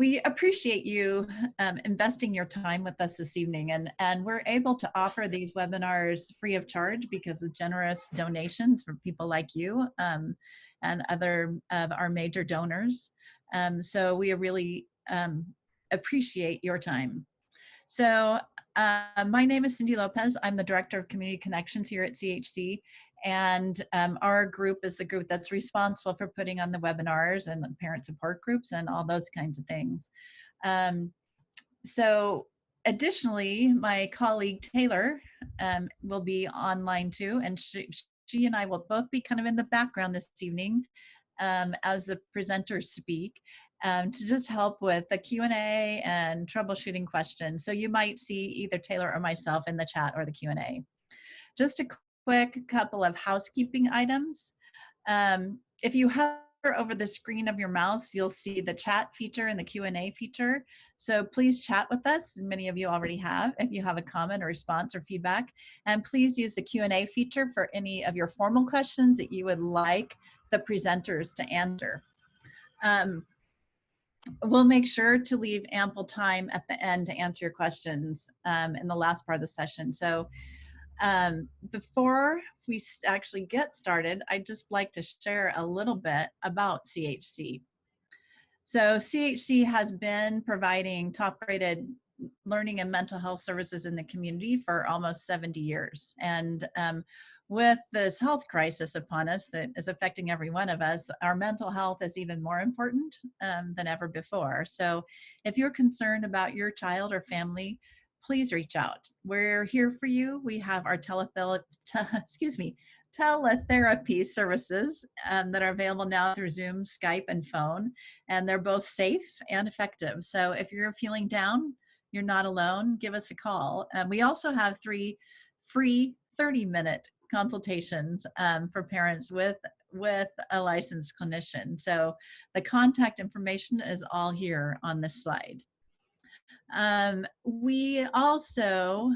We appreciate you investing your time with us this evening, and we're able to offer these webinars free of charge because of generous donations from people like you and other of our major donors. So we really appreciate your time. So my name is Cindy Lopez. I'm the Director of Community Connections here at CHC. And our group is the group that's responsible for putting on the webinars and the parent support groups and all those kinds of things. So additionally, my colleague Taylor will be online too, and she and I will both be kind of in the background this evening as the presenters speak. To just help with the Q&A and troubleshooting questions. So you might see either Taylor or myself in the chat or the Q&A. Just a quick couple of housekeeping items. If you hover over the screen of your mouse, you'll see the chat feature and the Q&A feature. So please chat with us. Many of you already have, if you have a comment or response or feedback. And please use the Q&A feature for any of your formal questions that you would like the presenters to answer. We'll make sure to leave ample time at the end to answer your questions in the last part of the session. So before we actually get started, I'd just like to share a little bit about CHC. So CHC has been providing top-rated learning and mental health services in the community for almost 70 years. And with this health crisis upon us that is affecting every one of us, our mental health is even more important than ever before. So if you're concerned about your child or family, please reach out. We're here for you. We have our teletherapy services that are available now through Zoom, Skype, and phone, and they're both safe and effective. So if you're feeling down, you're not alone, give us a call. We also have 3 free 30-minute consultations for parents with a licensed clinician. So the contact information is all here on this slide. We also,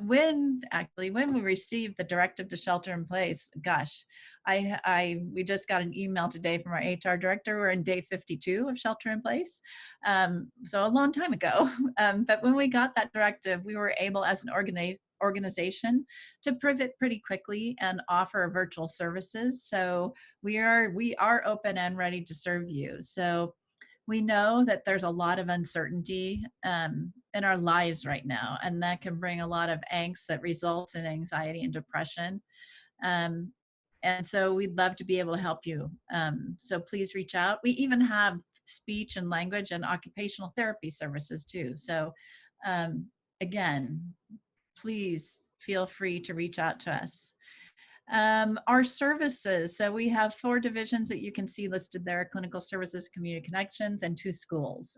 when we received the directive to shelter in place, gosh, we just got an email today from our HR director. We're in day 52 of shelter in place. So a long time ago. But when we got that directive, we were able as an organization to pivot pretty quickly and offer virtual services. So we are open and ready to serve you. So we know that there's a lot of uncertainty in our lives right now, and that can bring a lot of angst that results in anxiety and depression. And so we'd love to be able to help you. So please reach out. We even have speech and language and occupational therapy services too. So again, please feel free to reach out to us. Our services, so we have 4 divisions that you can see listed there: clinical services, community connections, and 2 schools.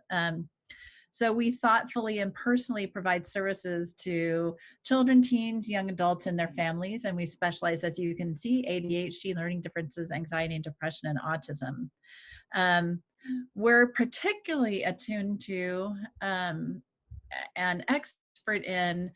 So we thoughtfully and personally provide services to children, teens, young adults, and their families, and we specialize, as you can see, ADHD, learning differences, anxiety and depression, and autism. We're particularly attuned to and expert in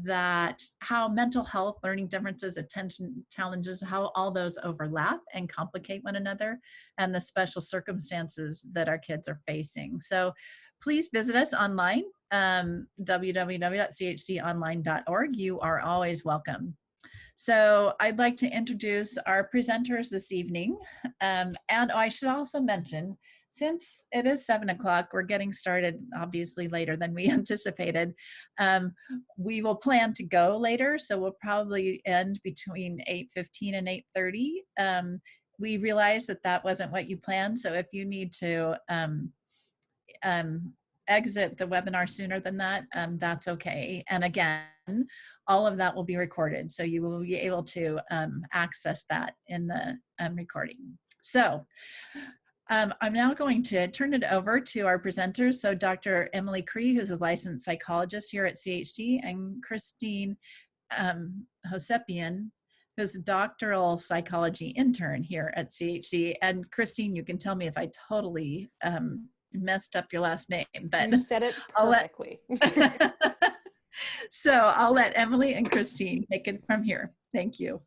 that how mental health, learning differences, attention challenges, how all those overlap and complicate one another, and the special circumstances that our kids are facing. So please visit us online, www.chconline.org. You are always welcome. So I'd like to introduce our presenters this evening. And I should also mention, since it is 7 o'clock, we're getting started obviously later than we anticipated. We will plan to go later, so we'll probably end between 8:15 and 8:30. We realize that that wasn't what you planned, so if you need to exit the webinar sooner than that, that's okay. And again, all of that will be recorded, so you will be able to access that in the recording. So I'm now going to turn it over to our presenters. So Dr. Emily Cree, who's a licensed psychologist here at CHC, and Christine Hosepian, who's a doctoral psychology intern here at CHC. And Christine, you can tell me if I totally messed up your last name, but you said it perfectly. So I'll let Emily and Christine take it from here. Thank you.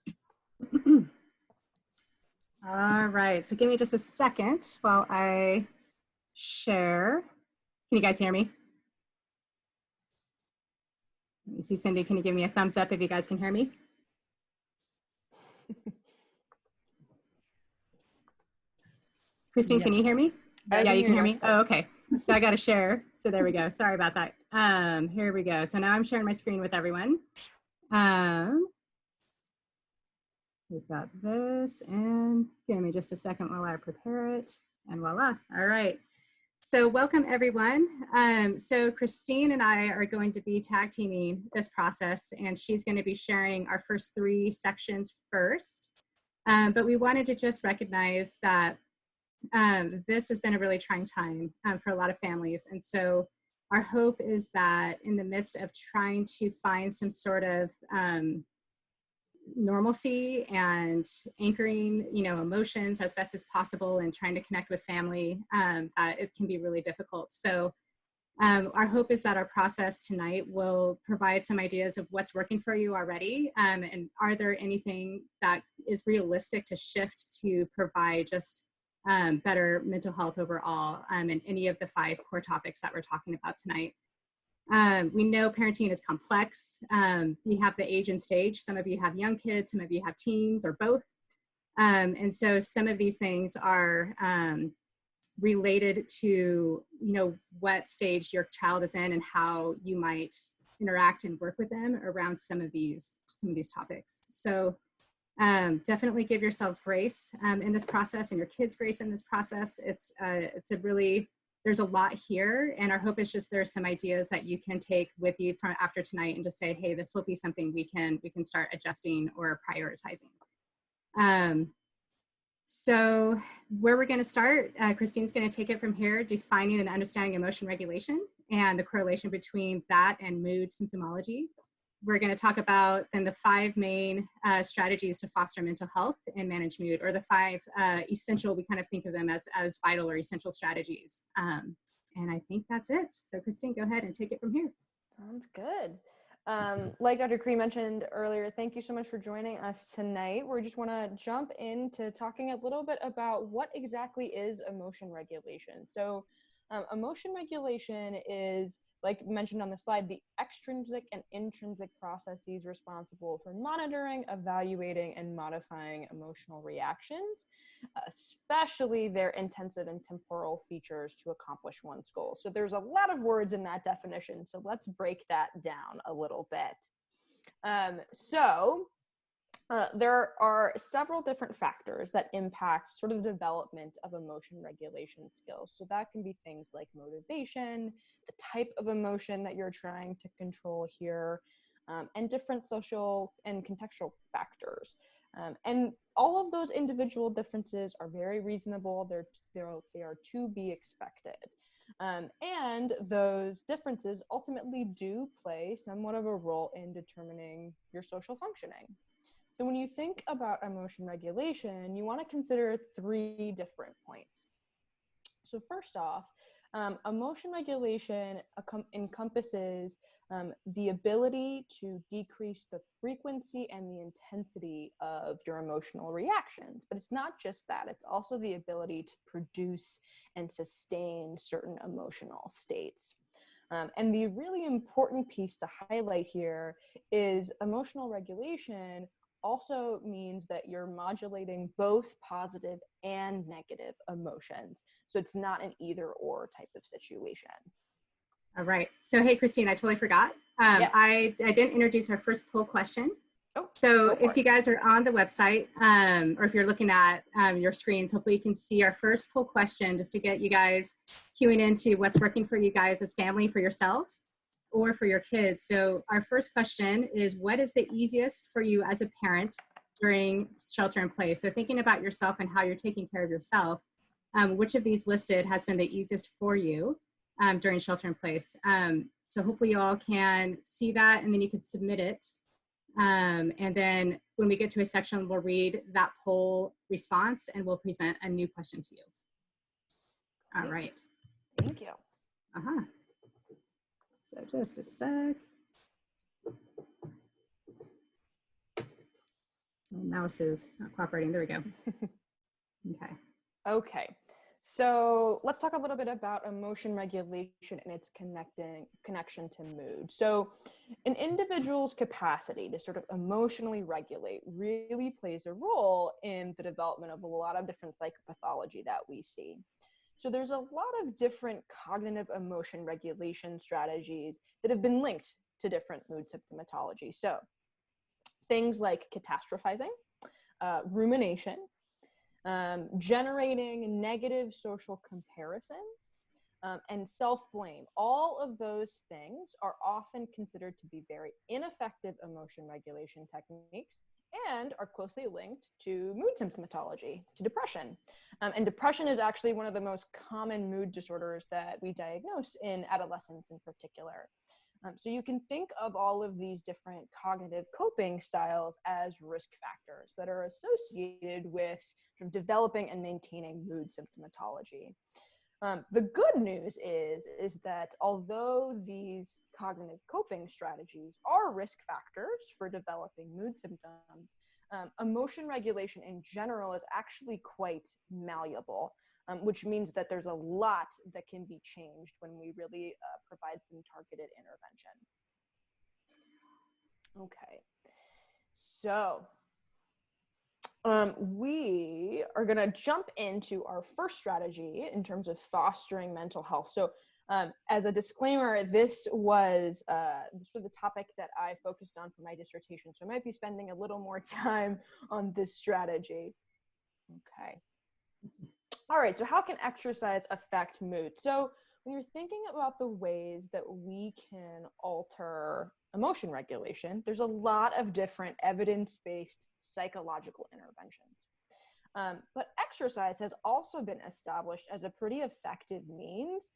All right, so give me just a second while I share you guys hear me? Let me see, Cindy, can you give me a thumbs up if you guys can hear me? Christine, can you hear me? Yeah, you can hear me? Oh, okay. So I got to share. So there we go. Sorry about that. Here we go. So now I'm sharing my screen with everyone. We've got this, and give me just a second while I prepare it, and voila. All right. So welcome everyone. So Christine and I are going to be tag teaming this process, and she's going to be sharing our first 3 sections first. But we wanted to just recognize that this has been a really trying time for a lot of families. And so our hope is that in the midst of trying to find some sort of normalcy and anchoring, emotions as best as possible and trying to connect with family, it can be really difficult. So our hope is that our process tonight will provide some ideas of what's working for you already, and are there anything that is realistic to shift to provide just better mental health overall, in any of the 5 core topics that we're talking about tonight. We know parenting is complex. You have the age and stage. Some of you have young kids, some of you have teens or both. And so some of these things are related to, what stage your child is in and how you might interact and work with them around some of these topics. So definitely give yourselves grace in this process, and your kids grace in this process. It's a really, there's a lot here, and our hope is just there's some ideas that you can take with you from after tonight and just say, hey, this will be something we can start adjusting or prioritizing. So where we're going to start, Christine's going to take it from here, defining and understanding emotion regulation and the correlation between that and mood symptomology. We're going to talk about then the 5 main strategies to foster mental health and manage mood, or the 5 essential, we kind of think of them as vital or essential strategies. And I think that's it. So Christine, go ahead and take it from here. Sounds good. Like Dr. Cree mentioned earlier, thank you so much for joining us tonight. We just want to jump into talking a little bit about what exactly is emotion regulation. So emotion regulation is, like mentioned on the slide, the extrinsic and intrinsic processes responsible for monitoring, evaluating, and modifying emotional reactions, especially their intensive and temporal features to accomplish one's goals. So there's a lot of words in that definition, so let's break that down a little bit. There are several different factors that impact sort of the development of emotion regulation skills. So that can be things like motivation, the type of emotion that you're trying to control here, and different social and contextual factors. And all of those individual differences are very reasonable. They are to be expected. And those differences ultimately do play somewhat of a role in determining your social functioning. So when you think about emotion regulation, you want to consider 3 different points. So first off, emotion regulation encompasses the ability to decrease the frequency and the intensity of your emotional reactions. But it's not just that, it's also the ability to produce and sustain certain emotional states. And the really important piece to highlight here is emotional regulation also means that you're modulating both positive and negative emotions. So it's not an either or type of situation. All right. So, hey, Christine, I totally forgot. Yes. I didn't introduce our first poll question. Oh, so if you guys are on the website, or if you're looking at your screens, hopefully you can see our first poll question just to get you guys queuing into what's working for you guys as family, for yourselves, or for your kids. So our first question is, what is the easiest for you as a parent during shelter in place? So thinking about yourself and how you're taking care of yourself, which of these listed has been the easiest for you during shelter in place? So hopefully you all can see that, and then you can submit it. And then when we get to a section, we'll read that poll response and we'll present a new question to you. All right. Thank you. Uh-huh. So just a sec. My mouse is not cooperating. There we go. Okay. Okay. So let's talk a little bit about emotion regulation and its connection to mood. So an individual's capacity to sort of emotionally regulate really plays a role in the development of a lot of different psychopathology that we see. So there's a lot of different cognitive emotion regulation strategies that have been linked to different mood symptomatology. So things like catastrophizing, rumination, generating negative social comparisons, and self-blame. All of those things are often considered to be very ineffective emotion regulation techniques and are closely linked to mood symptomatology, to depression. And depression is actually one of the most common mood disorders that we diagnose in adolescents in particular. So you can think of all of these different cognitive coping styles as risk factors that are associated with sort of developing and maintaining mood symptomatology. The good news is that although these cognitive coping strategies are risk factors for developing mood symptoms, emotion regulation in general is actually quite malleable, which means that there's a lot that can be changed when we really provide some targeted intervention. Okay, so we are going to jump into our first strategy in terms of fostering mental health. So as a disclaimer, this was the topic that I focused on for my dissertation. So I might be spending a little more time on this strategy. Okay. All right, so how can exercise affect mood? So when you're thinking about the ways that we can alter emotion regulation, there's a lot of different evidence-based psychological interventions. But exercise has also been established as a pretty effective means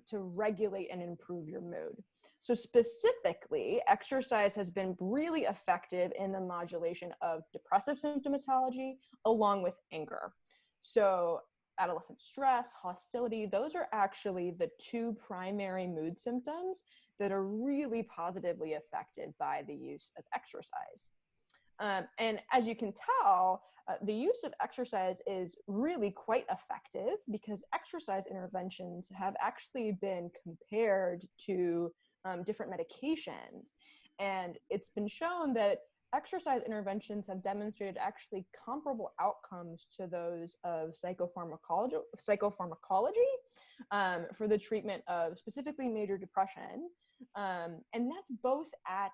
to regulate and improve your mood. So specifically, exercise has been really effective in the modulation of depressive symptomatology along with anger. So adolescent stress, hostility, those are actually the two primary mood symptoms that are really positively affected by the use of exercise. And as you can tell, the use of exercise is really quite effective because exercise interventions have actually been compared to different medications. And it's been shown that exercise interventions have demonstrated actually comparable outcomes to those of psychopharmacology for the treatment of specifically major depression. And that's both at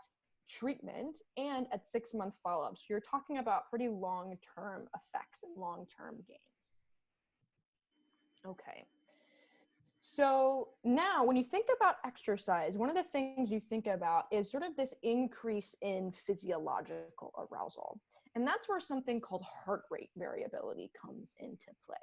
treatment and at 6-month follow-up. So you're talking about pretty long-term effects and long-term gains. Okay. So now when you think about exercise, one of the things you think about is sort of this increase in physiological arousal. And that's where something called heart rate variability comes into play.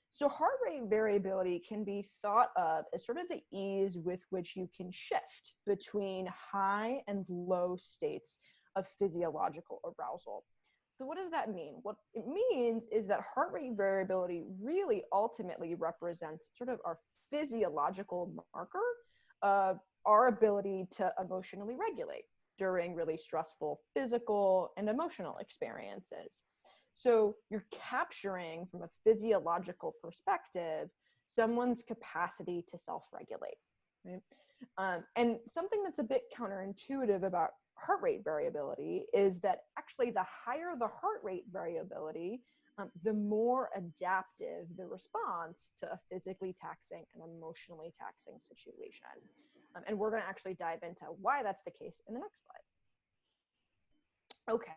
So heart rate variability can be thought of as sort of the ease with which you can shift between high and low states of physiological arousal. So what does that mean? What it means is that heart rate variability really ultimately represents sort of our physiological marker of our ability to emotionally regulate during really stressful physical and emotional experiences. So you're capturing from a physiological perspective someone's capacity to self-regulate, right? And something that's a bit counterintuitive about heart rate variability is that actually the higher the heart rate variability, the more adaptive the response to a physically taxing and emotionally taxing situation. And we're going to actually dive into why that's the case in the next slide. Okay,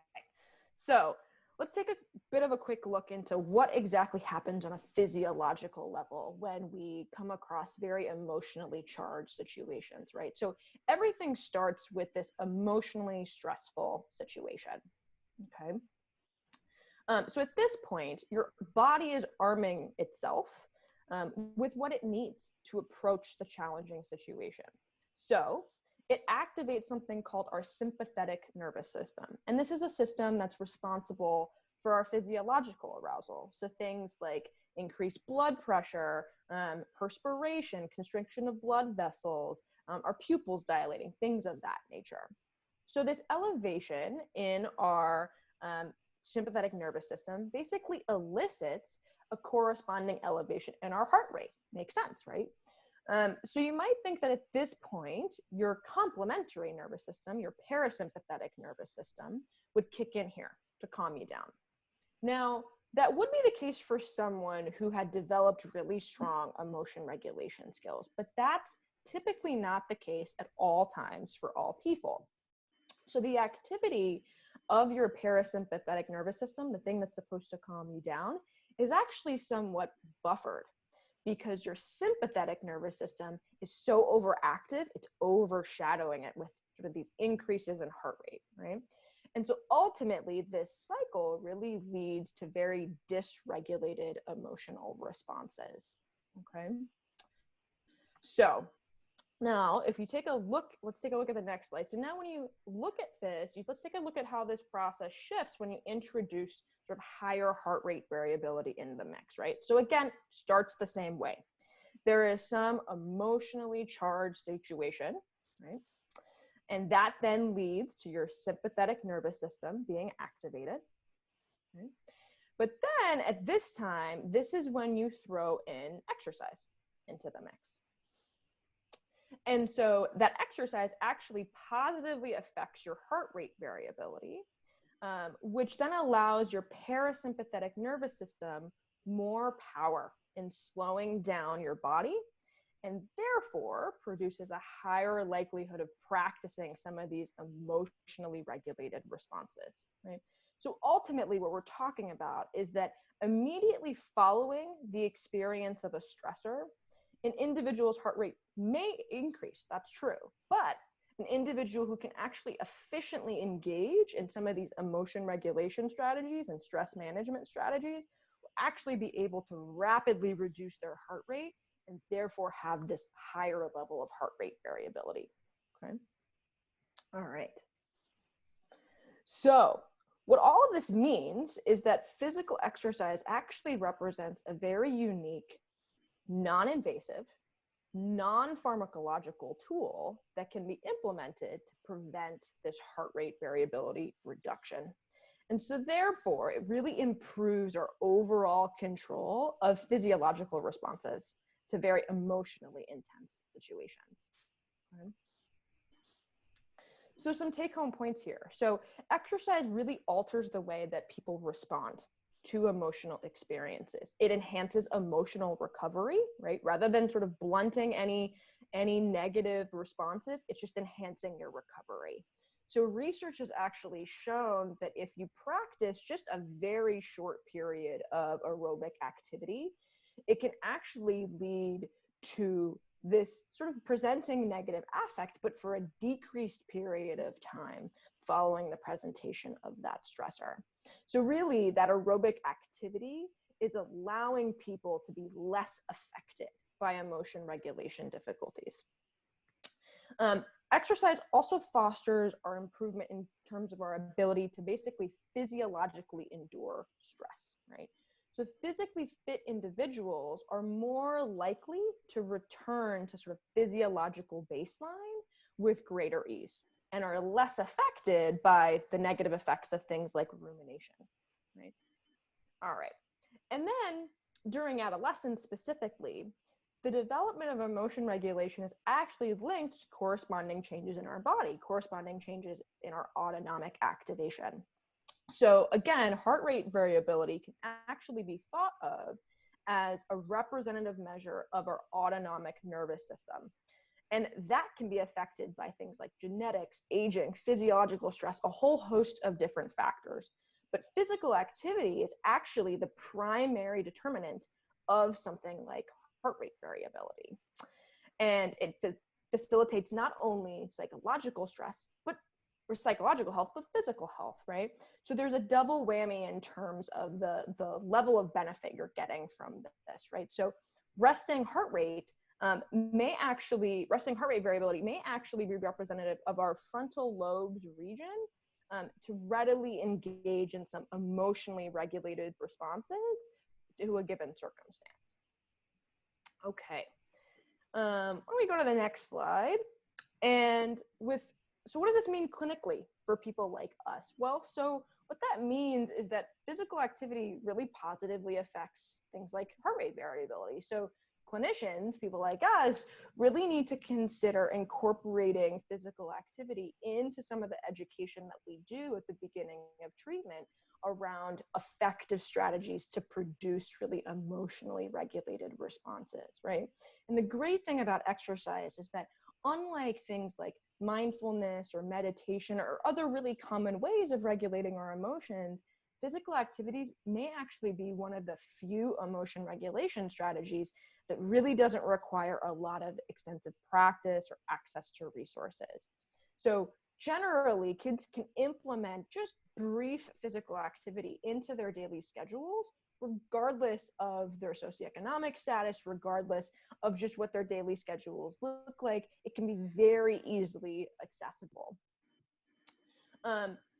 so let's take a bit of a quick look into what exactly happens on a physiological level when we come across very emotionally charged situations, right? So everything starts with this emotionally stressful situation, okay? So at this point, your body is arming itself with what it needs to approach the challenging situation. So it activates something called our sympathetic nervous system. And this is a system that's responsible for our physiological arousal. So things like increased blood pressure, perspiration, constriction of blood vessels, our pupils dilating, things of that nature. So this elevation in our sympathetic nervous system basically elicits a corresponding elevation in our heart rate. Makes sense, right? So you might think that at this point, your complementary nervous system, your parasympathetic nervous system, would kick in here to calm you down. Now, that would be the case for someone who had developed really strong emotion regulation skills, but that's typically not the case at all times for all people. So the activity of your parasympathetic nervous system, the thing that's supposed to calm you down, is actually somewhat buffered because your sympathetic nervous system is so overactive, it's overshadowing it with sort of these increases in heart rate, right? And so ultimately, this cycle really leads to very dysregulated emotional responses, okay? So now, if you take a look, let's take a look at the next slide. So now when you look at this, let's take a look at how this process shifts when you introduce sort of higher heart rate variability in the mix, right? So again, starts the same way. There is some emotionally charged situation, right? And that then leads to your sympathetic nervous system being activated, right? But then at this time, this is when you throw in exercise into the mix. And so that exercise actually positively affects your heart rate variability, which then allows your parasympathetic nervous system more power in slowing down your body, and therefore produces a higher likelihood of practicing some of these emotionally regulated responses, right? So ultimately what we're talking about is that immediately following the experience of a stressor, an individual's heart rate may increase, that's true, but an individual who can actually efficiently engage in some of these emotion regulation strategies and stress management strategies will actually be able to rapidly reduce their heart rate and therefore have this higher level of heart rate variability, okay? All right. So what all of this means is that physical exercise actually represents a very unique, non-invasive, non-pharmacological tool that can be implemented to prevent this heart rate variability reduction. And so therefore, it really improves our overall control of physiological responses to very emotionally intense situations. Okay. So some take-home points here. So exercise really alters the way that people respond to emotional experiences. It enhances emotional recovery, right? Rather than sort of blunting any negative responses, it's just enhancing your recovery. So research has actually shown that if you practice just a very short period of aerobic activity, it can actually lead to this sort of presenting negative affect, but for a decreased period of time following the presentation of that stressor. So really, that aerobic activity is allowing people to be less affected by emotion regulation difficulties. Exercise also fosters our improvement in terms of our ability to basically physiologically endure stress, right? So physically fit individuals are more likely to return to sort of physiological baseline with greater ease and are less affected by the negative effects of things like rumination, right? All right. And then during adolescence specifically, the development of emotion regulation is actually linked to corresponding changes in our body, corresponding changes in our autonomic activation. So again, heart rate variability can actually be thought of as a representative measure of our autonomic nervous system. And that can be affected by things like genetics, aging, physiological stress, a whole host of different factors. But physical activity is actually the primary determinant of something like heart rate variability. And it facilitates not only psychological stress, or psychological health, but physical health, right? So there's a double whammy in terms of the level of benefit you're getting from this, right? So resting heart rate variability may actually be representative of our frontal lobes region to readily engage in some emotionally regulated responses to a given circumstance. Okay, why don't we go to the next slide? And so what does this mean clinically for people like us? Well, so what that means is that physical activity really positively affects things like heart rate variability. So clinicians, people like us, really need to consider incorporating physical activity into some of the education that we do at the beginning of treatment around effective strategies to produce really emotionally regulated responses, right? And the great thing about exercise is that unlike things like mindfulness or meditation or other really common ways of regulating our emotions, physical activities may actually be one of the few emotion regulation strategies that really doesn't require a lot of extensive practice or access to resources. So generally, kids can implement just brief physical activity into their daily schedules, regardless of their socioeconomic status, regardless of just what their daily schedules look like. It can be very easily accessible.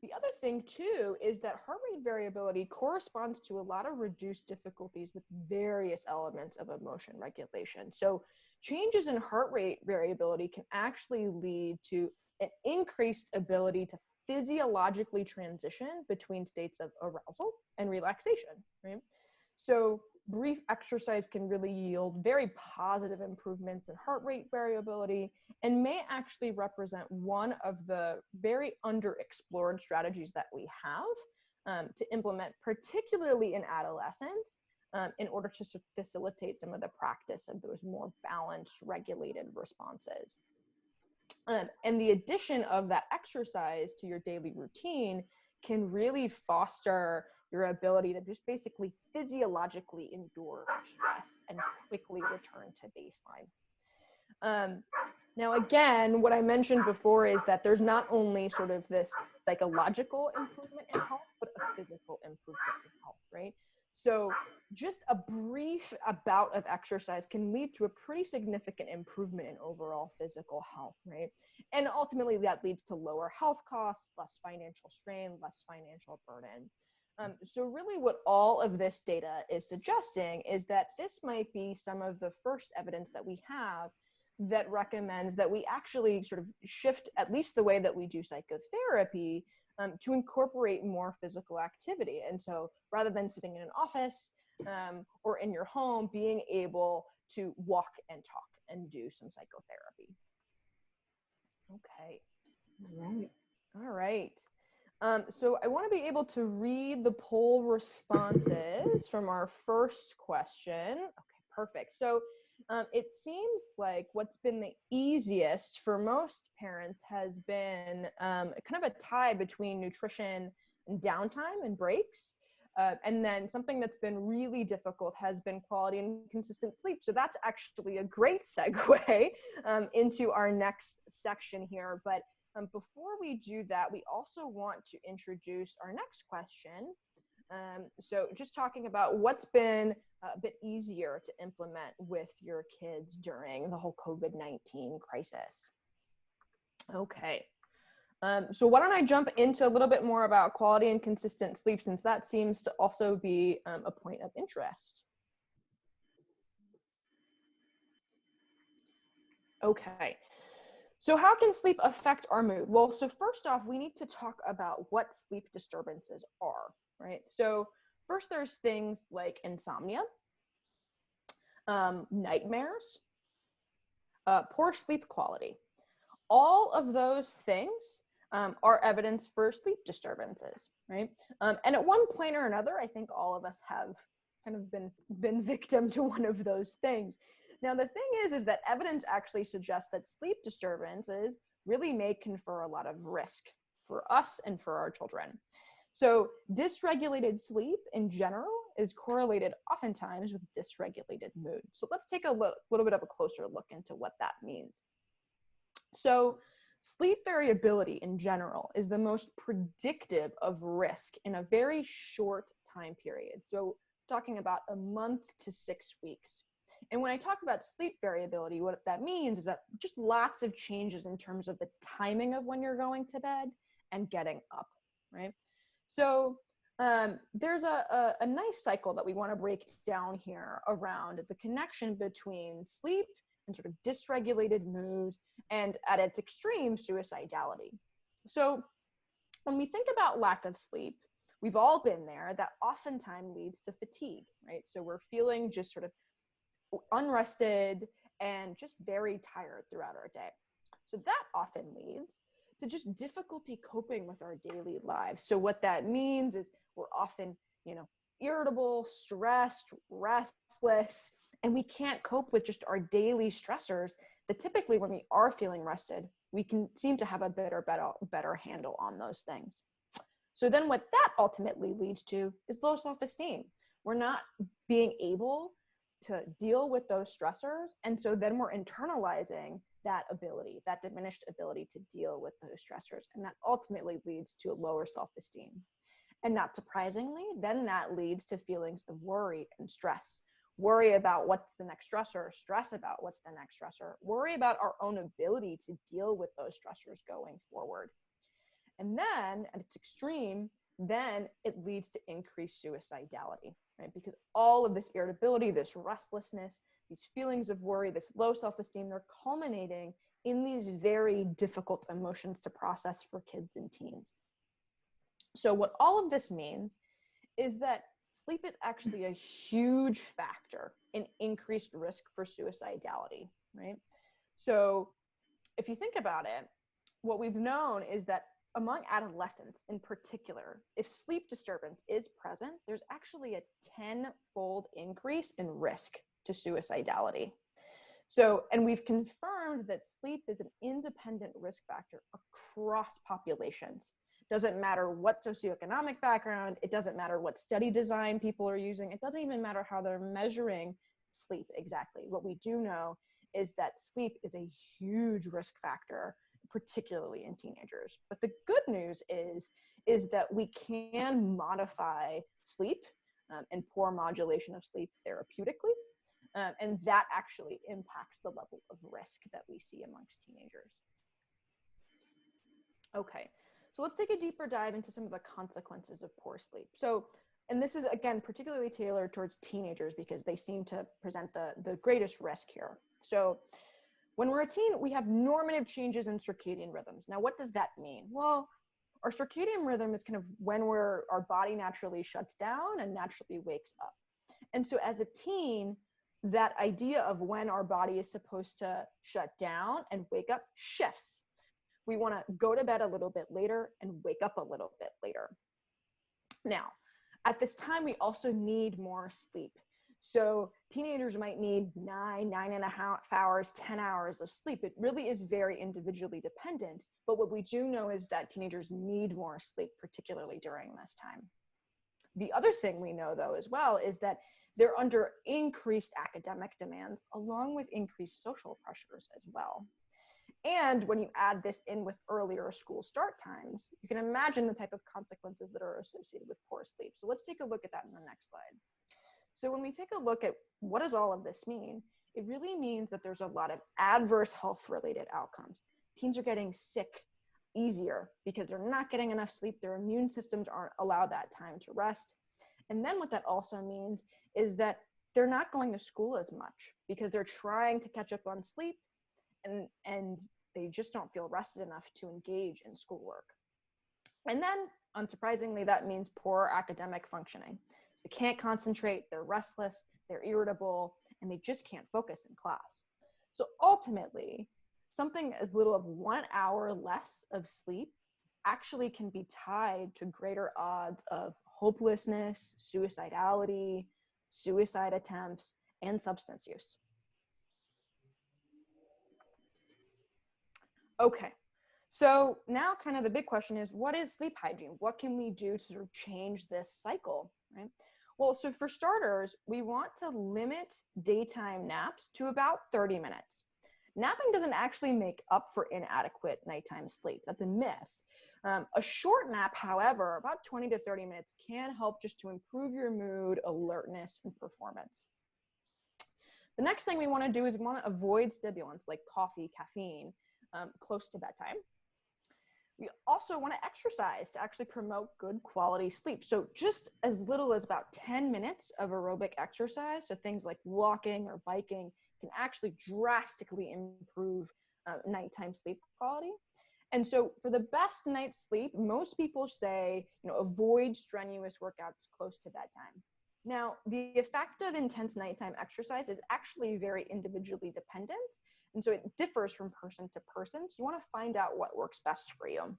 The other thing too is that heart rate variability corresponds to a lot of reduced difficulties with various elements of emotion regulation. So changes in heart rate variability can actually lead to an increased ability to physiologically transition between states of arousal and relaxation, right? So brief exercise can really yield very positive improvements in heart rate variability and may actually represent one of the very underexplored strategies that we have to implement, particularly in adolescence, in order to facilitate some of the practice of those more balanced, regulated responses. And the addition of that exercise to your daily routine can really foster your ability to just basically physiologically endure stress and quickly return to baseline. Now, again, what I mentioned before is that there's not only sort of this psychological improvement in health, but a physical improvement in health, right? So just a brief bout of exercise can lead to a pretty significant improvement in overall physical health, right? And ultimately that leads to lower health costs, less financial strain, less financial burden. So really what all of this data is suggesting is that this might be some of the first evidence that we have that recommends that we actually sort of shift at least the way that we do psychotherapy to incorporate more physical activity. And so rather than sitting in an office or in your home, being able to walk and talk and do some psychotherapy. Okay. All right. So I want to be able to read the poll responses from our first question. Okay, perfect. So it seems like what's been the easiest for most parents has been kind of a tie between nutrition and downtime and breaks. And then something that's been really difficult has been quality and consistent sleep. So that's actually a great segue into our next section here. But before we do that, we also want to introduce our next question. So just talking about what's been a bit easier to implement with your kids during the whole COVID-19 crisis. Okay. So why don't I jump into a little bit more about quality and consistent sleep, since that seems to also be a point of interest. Okay. So how can sleep affect our mood? Well, so first off, we need to talk about what sleep disturbances are, right? So first there's things like insomnia, nightmares, poor sleep quality. All of those things are evidence for sleep disturbances, right? And at one point or another, I think all of us have kind of been victim to one of those things. Now, the thing is that evidence actually suggests that sleep disturbances really may confer a lot of risk for us and for our children. So dysregulated sleep in general is correlated oftentimes with dysregulated mood. So let's take a little bit of a closer look into what that means. So sleep variability in general is the most predictive of risk in a very short time period. So talking about a month to 6 weeks. And when I talk about sleep variability, what that means is that just lots of changes in terms of the timing of when you're going to bed and getting up, right? So there's a nice cycle that we want to break down here around the connection between sleep and sort of dysregulated mood and at its extreme, suicidality. So when we think about lack of sleep, we've all been there, that oftentimes leads to fatigue, right? So we're feeling just sort of unrested and just very tired throughout our day. So that often leads to just difficulty coping with our daily lives. So what that means is we're often, irritable, stressed, restless, and we can't cope with just our daily stressors that typically when we are feeling rested, we can seem to have a better handle on those things. So then what that ultimately leads to is low self-esteem. We're not being able to deal with those stressors. And so then we're internalizing that ability, that diminished ability to deal with those stressors. And that ultimately leads to a lower self-esteem. And not surprisingly, then that leads to feelings of worry and stress. Worry about what's the next stressor, stress about what's the next stressor, worry about our own ability to deal with those stressors going forward. And then at its extreme, then it leads to increased suicidality, right? Because all of this irritability, this restlessness, these feelings of worry, this low self-esteem, they're culminating in these very difficult emotions to process for kids and teens. So what all of this means is that sleep is actually a huge factor in increased risk for suicidality, right? So if you think about it, what we've known is that among adolescents in particular, if sleep disturbance is present, there's actually a 10-fold increase in risk to suicidality. So, and we've confirmed that sleep is an independent risk factor across populations. Doesn't matter what socioeconomic background, it doesn't matter what study design people are using, it doesn't even matter how they're measuring sleep exactly. What we do know is that sleep is a huge risk factor, particularly in teenagers. But the good news is that we can modify sleep and poor modulation of sleep therapeutically. And that actually impacts the level of risk that we see amongst teenagers. Okay, so let's take a deeper dive into some of the consequences of poor sleep. So, and this is, again, particularly tailored towards teenagers because they seem to present the greatest risk here. So when we're a teen, we have normative changes in circadian rhythms. Now, what does that mean? Well, our circadian rhythm is kind of when our body naturally shuts down and naturally wakes up. And so as a teen, that idea of when our body is supposed to shut down and wake up shifts. We want to go to bed a little bit later and wake up a little bit later. Now, at this time, we also need more sleep. So teenagers might need 9.5 hours, 10 hours of sleep. It really is very individually dependent. But what we do know is that teenagers need more sleep, particularly during this time. The other thing we know, though, as well, is that they're under increased academic demands along with increased social pressures as well. And when you add this in with earlier school start times, you can imagine the type of consequences that are associated with poor sleep. So let's take a look at that in the next slide. So when we take a look at what does all of this mean, it really means that there's a lot of adverse health-related outcomes. Teens are getting sick easier because they're not getting enough sleep. Their immune systems aren't allowed that time to rest. And then what that also means is that they're not going to school as much because they're trying to catch up on sleep and they just don't feel rested enough to engage in schoolwork. And then, unsurprisingly, that means poor academic functioning. They can't concentrate, they're restless, they're irritable, and they just can't focus in class. So ultimately, something as little of 1 hour less of sleep actually can be tied to greater odds of hopelessness, suicidality, suicide attempts, and substance use. Okay, so now kind of the big question is, what is sleep hygiene? What can we do to sort of change this cycle, right? Well, so for starters, we want to limit daytime naps to about 30 minutes. Napping doesn't actually make up for inadequate nighttime sleep. That's a myth. A short nap, however, about 20 to 30 minutes, can help just to improve your mood, alertness, and performance. The next thing we want to do is we want to avoid stimulants like coffee, caffeine, close to bedtime. We also want to exercise to actually promote good quality sleep. So just as little as about 10 minutes of aerobic exercise, so things like walking or biking, can actually drastically improve nighttime sleep quality. And so for the best night's sleep, most people say, avoid strenuous workouts close to bedtime. Now, the effect of intense nighttime exercise is actually very individually dependent. And so it differs from person to person. So you want to find out what works best for you.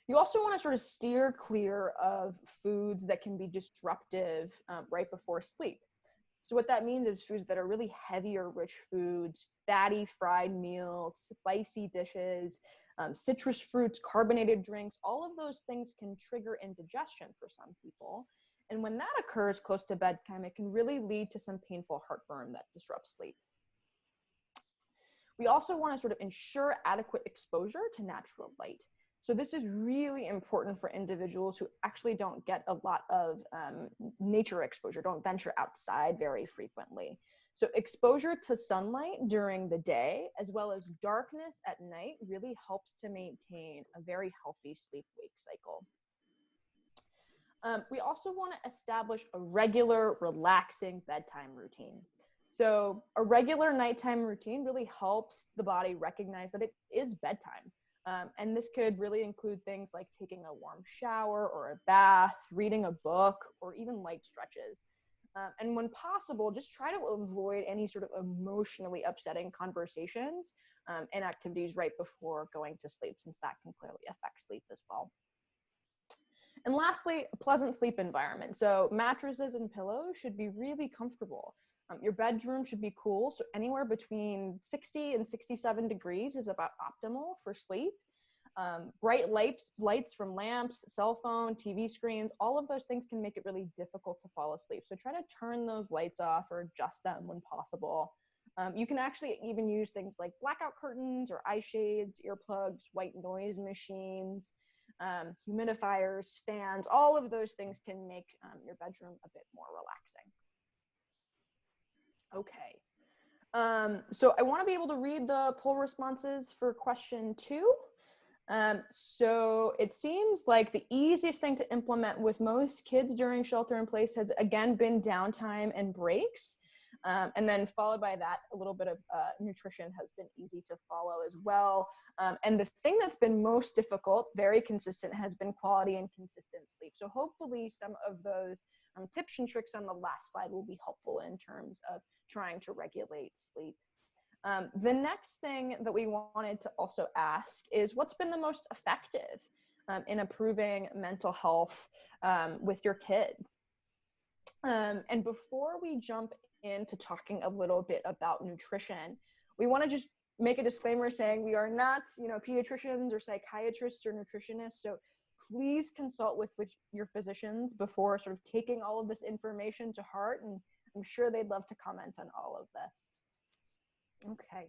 You also want to sort of steer clear of foods that can be disruptive right before sleep. So what that means is foods that are really heavy or rich foods, fatty fried meals, spicy dishes, citrus fruits, carbonated drinks, all of those things can trigger indigestion for some people. And when that occurs close to bedtime, it can really lead to some painful heartburn that disrupts sleep. We also want to sort of ensure adequate exposure to natural light. So this is really important for individuals who actually don't get a lot of nature exposure, don't venture outside very frequently. So exposure to sunlight during the day, as well as darkness at night, really helps to maintain a very healthy sleep-wake cycle. We also want to establish a regular, relaxing bedtime routine. So a regular nighttime routine really helps the body recognize that it is bedtime. And this could really include things like taking a warm shower or a bath, reading a book, or even light stretches. And when possible, just try to avoid any sort of emotionally upsetting conversations and activities right before going to sleep, since that can clearly affect sleep as well. And lastly, a pleasant sleep environment. So mattresses and pillows should be really comfortable. Your bedroom should be cool, so anywhere between 60 and 67 degrees is about optimal for sleep. Bright lights from lamps, cell phone, TV screens, all of those things can make it really difficult to fall asleep. So try to turn those lights off or adjust them when possible. You can actually even use things like blackout curtains or eye shades, earplugs, white noise machines, humidifiers, fans. All of those things can make your bedroom a bit more relaxing. Okay, so I want to be able to read the poll responses for question 2. So it seems like the easiest thing to implement with most kids during shelter in place has again been downtime and breaks. And then followed by that, a little bit of nutrition has been easy to follow as well. And the thing that's been most difficult, very consistent, has been quality and consistent sleep. So hopefully some of those tips and tricks on the last slide will be helpful in terms of trying to regulate sleep. The next thing that we wanted to also ask is what's been the most effective in improving mental health with your kids? And before we jump into talking a little bit about nutrition, we want to just make a disclaimer saying we are not, pediatricians or psychiatrists or nutritionists. So please consult with your physicians before sort of taking all of this information to heart. And I'm sure they'd love to comment on all of this. Okay.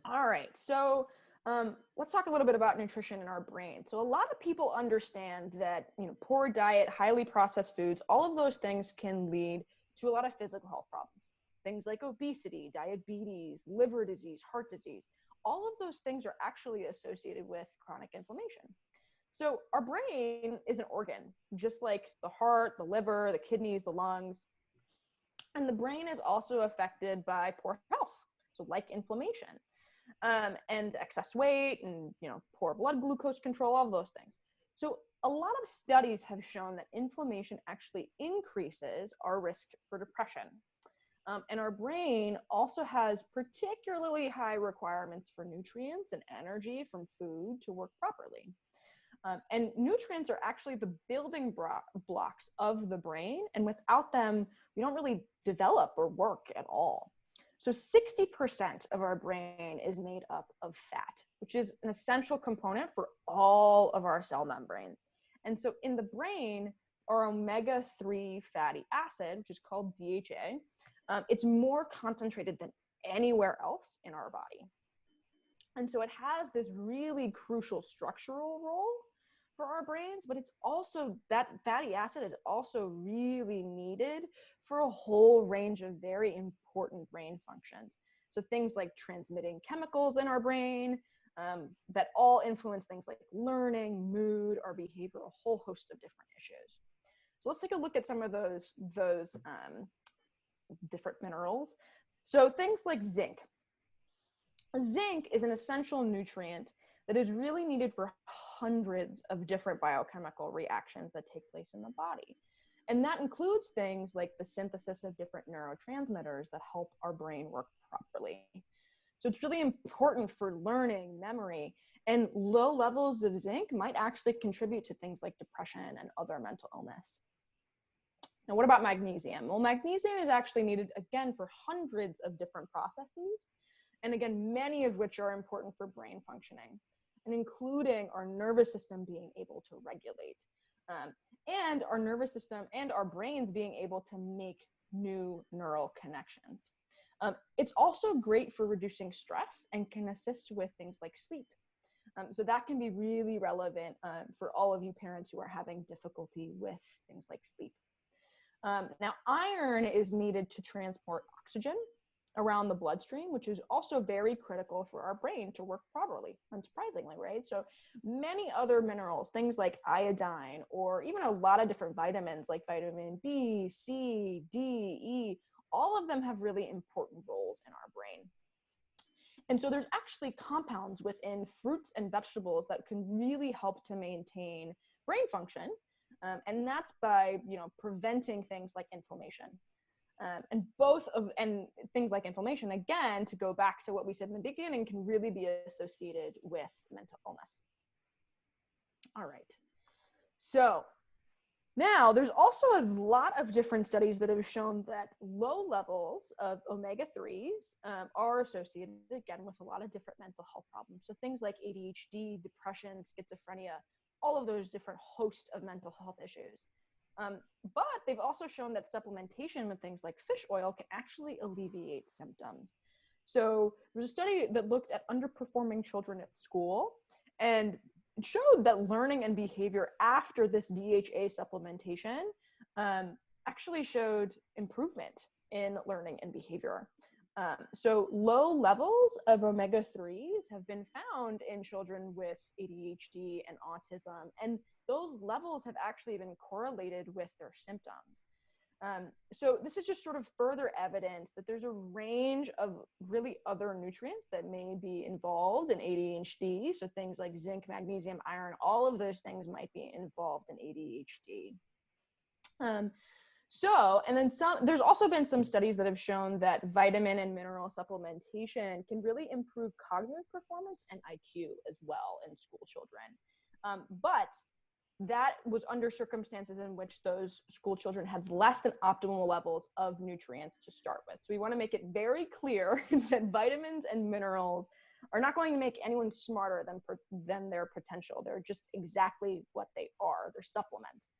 All right. So let's talk a little bit about nutrition in our brain. So a lot of people understand that poor diet, highly processed foods, all of those things can lead to a lot of physical health problems. Things like obesity, diabetes, liver disease, heart disease. All of those things are actually associated with chronic inflammation. So our brain is an organ, just like the heart, the liver, the kidneys, the lungs. And the brain is also affected by poor health, so like inflammation. And excess weight and poor blood glucose control, all of those things. So a lot of studies have shown that inflammation actually increases our risk for depression. And our brain also has particularly high requirements for nutrients and energy from food to work properly. And nutrients are actually the building blocks of the brain, and without them, we don't really develop or work at all. So 60% of our brain is made up of fat, which is an essential component for all of our cell membranes. And so in the brain, our omega-3 fatty acid, which is called DHA, it's more concentrated than anywhere else in our body. And so it has this really crucial structural role for our brains, but it's also, that fatty acid is also really needed for a whole range of very important brain functions. So things like transmitting chemicals in our brain that all influence things like learning, mood, our behavior, a whole host of different issues. So let's take a look at some of those different minerals. So things like zinc. Zinc is an essential nutrient that is really needed for hundreds of different biochemical reactions that take place in the body. And that includes things like the synthesis of different neurotransmitters that help our brain work properly. So it's really important for learning, memory, and low levels of zinc might actually contribute to things like depression and other mental illness. Now, what about magnesium? Well, magnesium is actually needed, again, for hundreds of different processes, and again, many of which are important for brain functioning, and including our nervous system being able to regulate, and our nervous system and our brains being able to make new neural connections. It's also great for reducing stress and can assist with things like sleep. So that can be really relevant for all of you parents who are having difficulty with things like sleep. Now, iron is needed to transport oxygen around the bloodstream, which is also very critical for our brain to work properly, unsurprisingly, right? So many other minerals, things like iodine, or even a lot of different vitamins like vitamin B, C, D, E, all of them have really important roles in our brain. And so there's actually compounds within fruits and vegetables that can really help to maintain brain function. And that's by, preventing things like inflammation. And things like inflammation, again, to go back to what we said in the beginning, can really be associated with mental illness. All right. So now there's also a lot of different studies that have shown that low levels of omega-3s are associated, again, with a lot of different mental health problems. So things like ADHD, depression, schizophrenia, all of those different host of mental health issues. But they've also shown that supplementation with things like fish oil can actually alleviate symptoms. So there's a study that looked at underperforming children at school and showed that learning and behavior after this DHA supplementation actually showed improvement in learning and behavior. So low levels of omega-3s have been found in children with ADHD and autism, and those levels have actually been correlated with their symptoms. So this is just sort of further evidence that there's a range of really other nutrients that may be involved in ADHD. So things like zinc, magnesium, iron, all of those things might be involved in ADHD. And then there's also been some studies that have shown that vitamin and mineral supplementation can really improve cognitive performance and IQ as well in school children. But that was under circumstances in which those school children had less than optimal levels of nutrients to start with. So we want to make it very clear that vitamins and minerals are not going to make anyone smarter than their potential. They're just exactly what they are. They're supplements.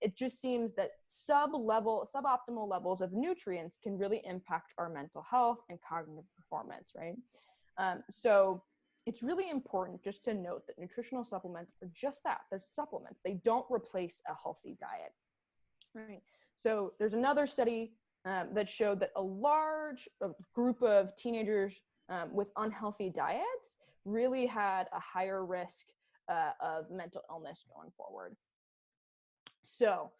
It just seems that suboptimal levels of nutrients can really impact our mental health and cognitive performance, right? So it's really important just to note that nutritional supplements are just that. They're supplements. They don't replace a healthy diet, right? So there's another study that showed that a large group of teenagers with unhealthy diets really had a higher risk of mental illness going forward. So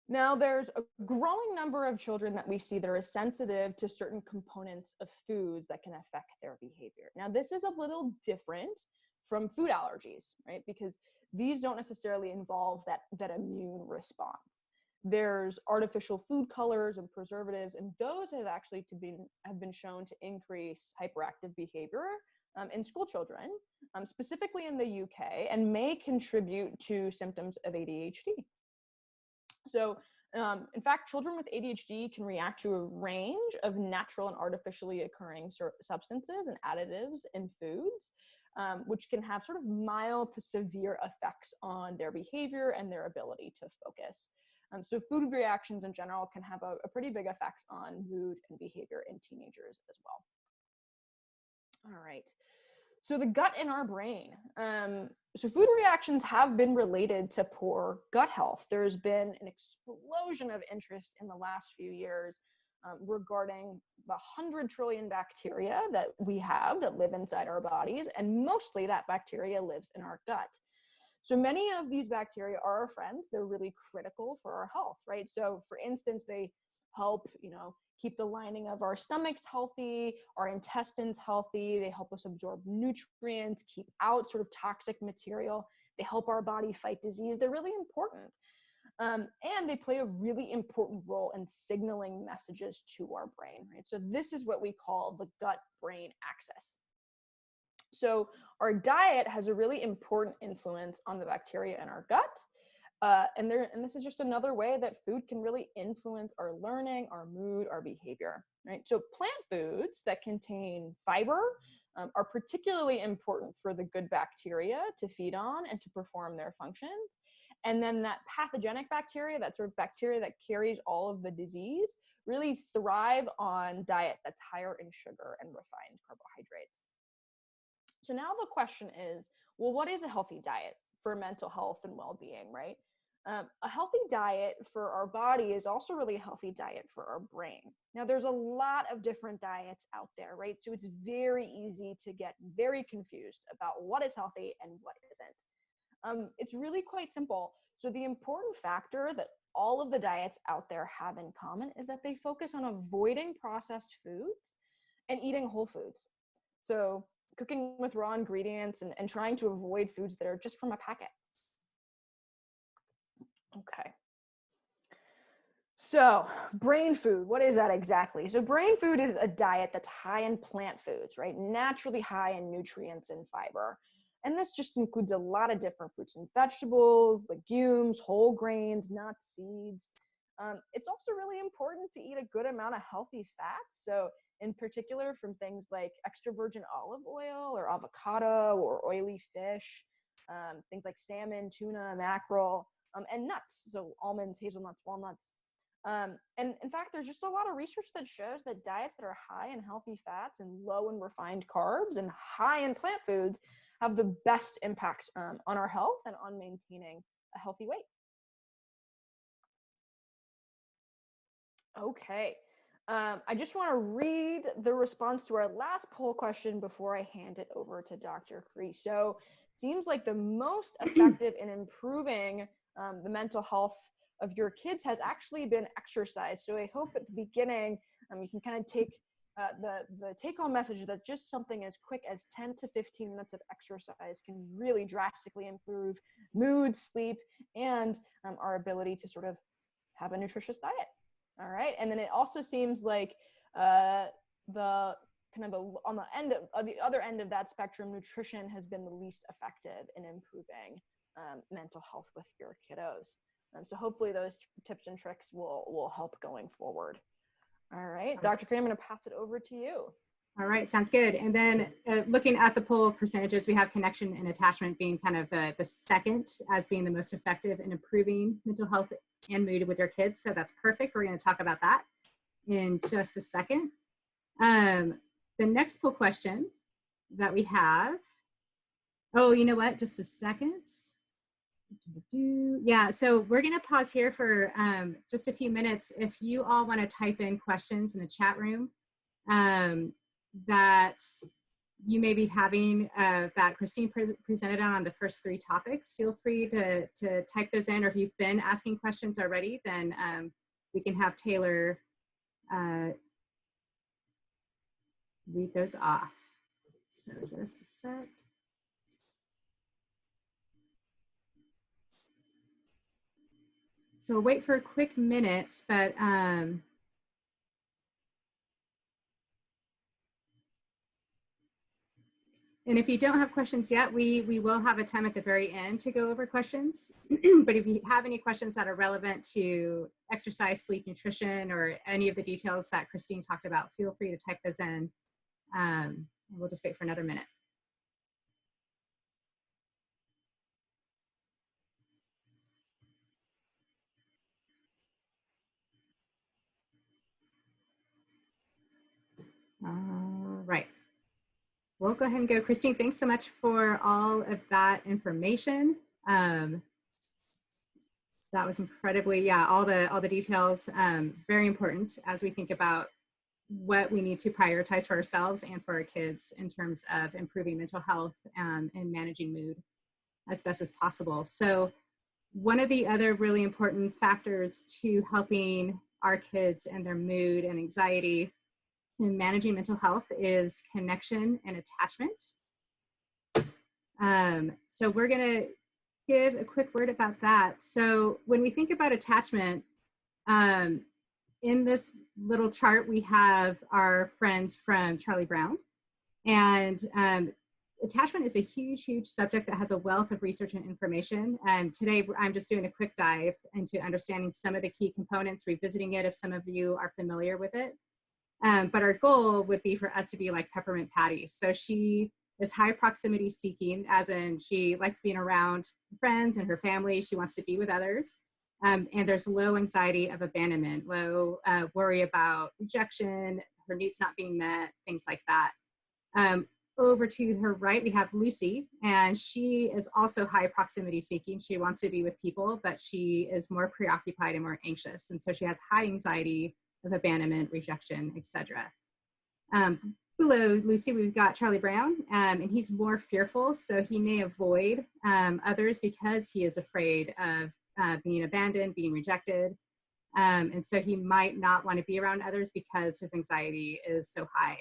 now there's a growing number of children that we see that are sensitive to certain components of foods that can affect their behavior. Now this is a little different from food allergies, right? Because these don't necessarily involve that immune response. There's artificial food colors and preservatives, and those have actually been shown to increase hyperactive behavior in school children, specifically in the UK, and may contribute to symptoms of ADHD. So in fact, children with ADHD can react to a range of natural and artificially occurring substances and additives in foods, which can have sort of mild to severe effects on their behavior and their ability to focus. So food reactions in general can have a pretty big effect on mood and behavior in teenagers as well. All right. So the gut in our brain. So food reactions have been related to poor gut health. There's been an explosion of interest in the last few years regarding the 100 trillion bacteria that we have that live inside our bodies, and mostly that bacteria lives in our gut. So many of these bacteria are our friends. They're really critical for our health, right? So for instance, they help, keep the lining of our stomachs healthy, our intestines healthy. They help us absorb nutrients, keep out sort of toxic material. They help our body fight disease. They're really important. And they play a really important role in signaling messages to our brain, right? So this is what we call the gut-brain axis. So our diet has a really important influence on the bacteria in our gut. And this is just another way that food can really influence our learning, our mood, our behavior, right? So plant foods that contain fiber are particularly important for the good bacteria to feed on and to perform their functions. And then that pathogenic bacteria, that sort of bacteria that carries all of the disease, really thrive on diet that's higher in sugar and refined carbohydrates. So now the question is, well, what is a healthy diet for mental health and well-being, right? A healthy diet for our body is also really a healthy diet for our brain. Now, there's a lot of different diets out there, right? So it's very easy to get very confused about what is healthy and what isn't. It's really quite simple. So the important factor that all of the diets out there have in common is that they focus on avoiding processed foods and eating whole foods. So cooking with raw ingredients and trying to avoid foods that are just from a packet. Okay. So brain food, what is that exactly? So brain food is a diet that's high in plant foods, right? Naturally high in nutrients and fiber. And this just includes a lot of different fruits and vegetables, legumes, whole grains, nuts, seeds. It's also really important to eat a good amount of healthy fats. So in particular from things like extra virgin olive oil or avocado or oily fish, things like salmon, tuna, mackerel, and nuts. So almonds, hazelnuts, walnuts. And in fact, there's just a lot of research that shows that diets that are high in healthy fats and low in refined carbs and high in plant foods have the best impact on our health and on maintaining a healthy weight. Okay, I just want to read the response to our last poll question before I hand it over to Dr. Cree. So it seems like the most effective in improving the mental health of your kids has actually been exercise. So I hope at the beginning you can kind of take the take-home message that just something as quick as 10 to 15 minutes of exercise can really drastically improve mood, sleep, and our ability to sort of have a nutritious diet. All right, and then it also seems like on the other end of that spectrum, nutrition has been the least effective in improving mental health with your kiddos. So hopefully those tips and tricks will help going forward. All right, Dr. Cree, I'm going to pass it over to you. All right, sounds good. And then looking at the poll percentages, we have connection and attachment being kind of the second as being the most effective in improving mental health and mood with your kids. So that's perfect. We're going to talk about that in just a second. The next poll question that we have, oh, you know what? Just a second. Yeah, so we're going to pause here for just a few minutes. If you all want to type in questions in the chat room, that you may be having that Christine presented on the first three topics, feel free to type those in, or if you've been asking questions already, then we can have Taylor read those off. So just a sec. So we'll wait for a quick minute, but and if you don't have questions yet, we will have a time at the very end to go over questions. But if you have any questions that are relevant to exercise, sleep, nutrition, or any of the details that Christine talked about, feel free to type those in. We'll just wait for another minute. All right. We'll go ahead and go. Christine, thanks so much for all of that information. That was incredibly, yeah, all the details, very important as we think about what we need to prioritize for ourselves and for our kids in terms of improving mental health and managing mood as best as possible. So one of the other really important factors to helping our kids and their mood and anxiety in managing mental health is connection and attachment. So we're going to give a quick word about that. So when we think about attachment, in this little chart, we have our friends from Charlie Brown. And attachment is a huge, huge subject that has a wealth of research and information. And today I'm just doing a quick dive into understanding some of the key components, revisiting it if some of you are familiar with it. But our goal would be for us to be like Peppermint Patty. So she is high proximity seeking, as in she likes being around friends and her family. She wants to be with others. And there's low anxiety of abandonment, low worry about rejection, her needs not being met, things like that. Over to her right, we have Lucy, and she is also high proximity seeking. She wants to be with people, but she is more preoccupied and more anxious. And so she has high anxiety of abandonment, rejection, etc. Below Lucy, we've got Charlie Brown, and he's more fearful. So he may avoid others because he is afraid of being abandoned, being rejected. And so he might not want to be around others because his anxiety is so high.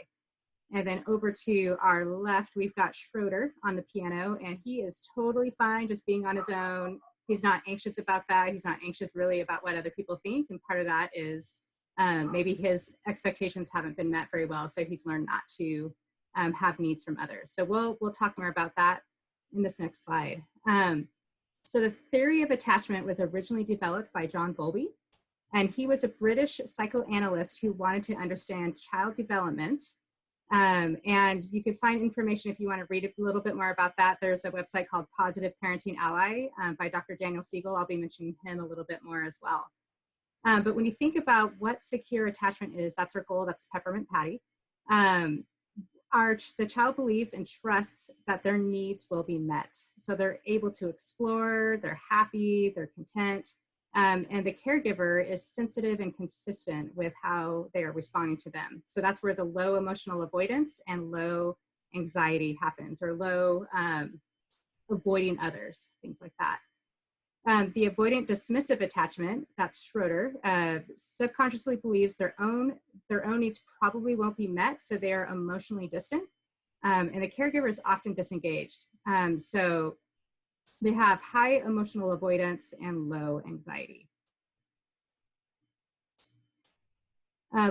And then over to our left, we've got Schroeder on the piano, and he is totally fine just being on his own. He's not anxious about that. He's not anxious really about what other people think. And part of that is maybe his expectations haven't been met very well. So he's learned not to have needs from others. So we'll talk more about that in this next slide. So the theory of attachment was originally developed by John Bowlby, and he was a British psychoanalyst who wanted to understand child development. And you can find information if you want to read a little bit more about that. There's a website called Positive Parenting Ally by Dr. Daniel Siegel. I'll be mentioning him a little bit more as well. But when you think about what secure attachment is, that's our goal, that's Peppermint Patty. The child believes and trusts that their needs will be met. So they're able to explore, they're happy, they're content, and the caregiver is sensitive and consistent with how they are responding to them. So that's where the low emotional avoidance and low anxiety happens, or low avoiding others, things like that. The avoidant dismissive attachment, that's Schroeder, subconsciously believes their own needs probably won't be met, so they are emotionally distant, and the caregiver is often disengaged. So they have high emotional avoidance and low anxiety.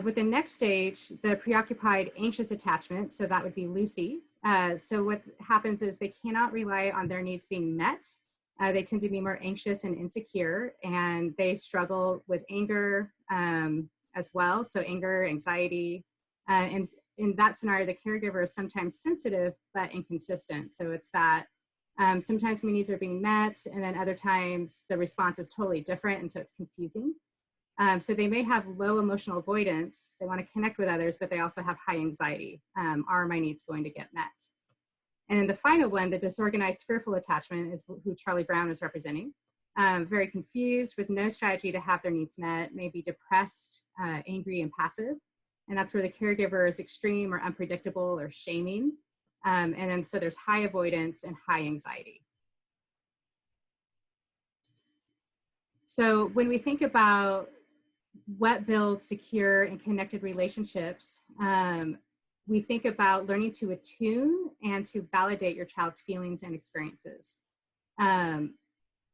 With the next stage, the preoccupied anxious attachment, so that would be Lucy. So what happens is they cannot rely on their needs being met. They tend to be more anxious and insecure, and they struggle with anger as well. So anger, anxiety, and in that scenario, the caregiver is sometimes sensitive but inconsistent. So it's that sometimes my needs are being met, and then other times the response is totally different, and so it's confusing. So they may have low emotional avoidance. They want to connect with others, but they also have high anxiety. Are my needs going to get met? And then the final one, the disorganized fearful attachment, is who Charlie Brown is representing. Very confused with no strategy to have their needs met, maybe depressed, angry, and passive. And that's where the caregiver is extreme or unpredictable or shaming. And then so there's high avoidance and high anxiety. So when we think about what builds secure and connected relationships, we think about learning to attune and to validate your child's feelings and experiences.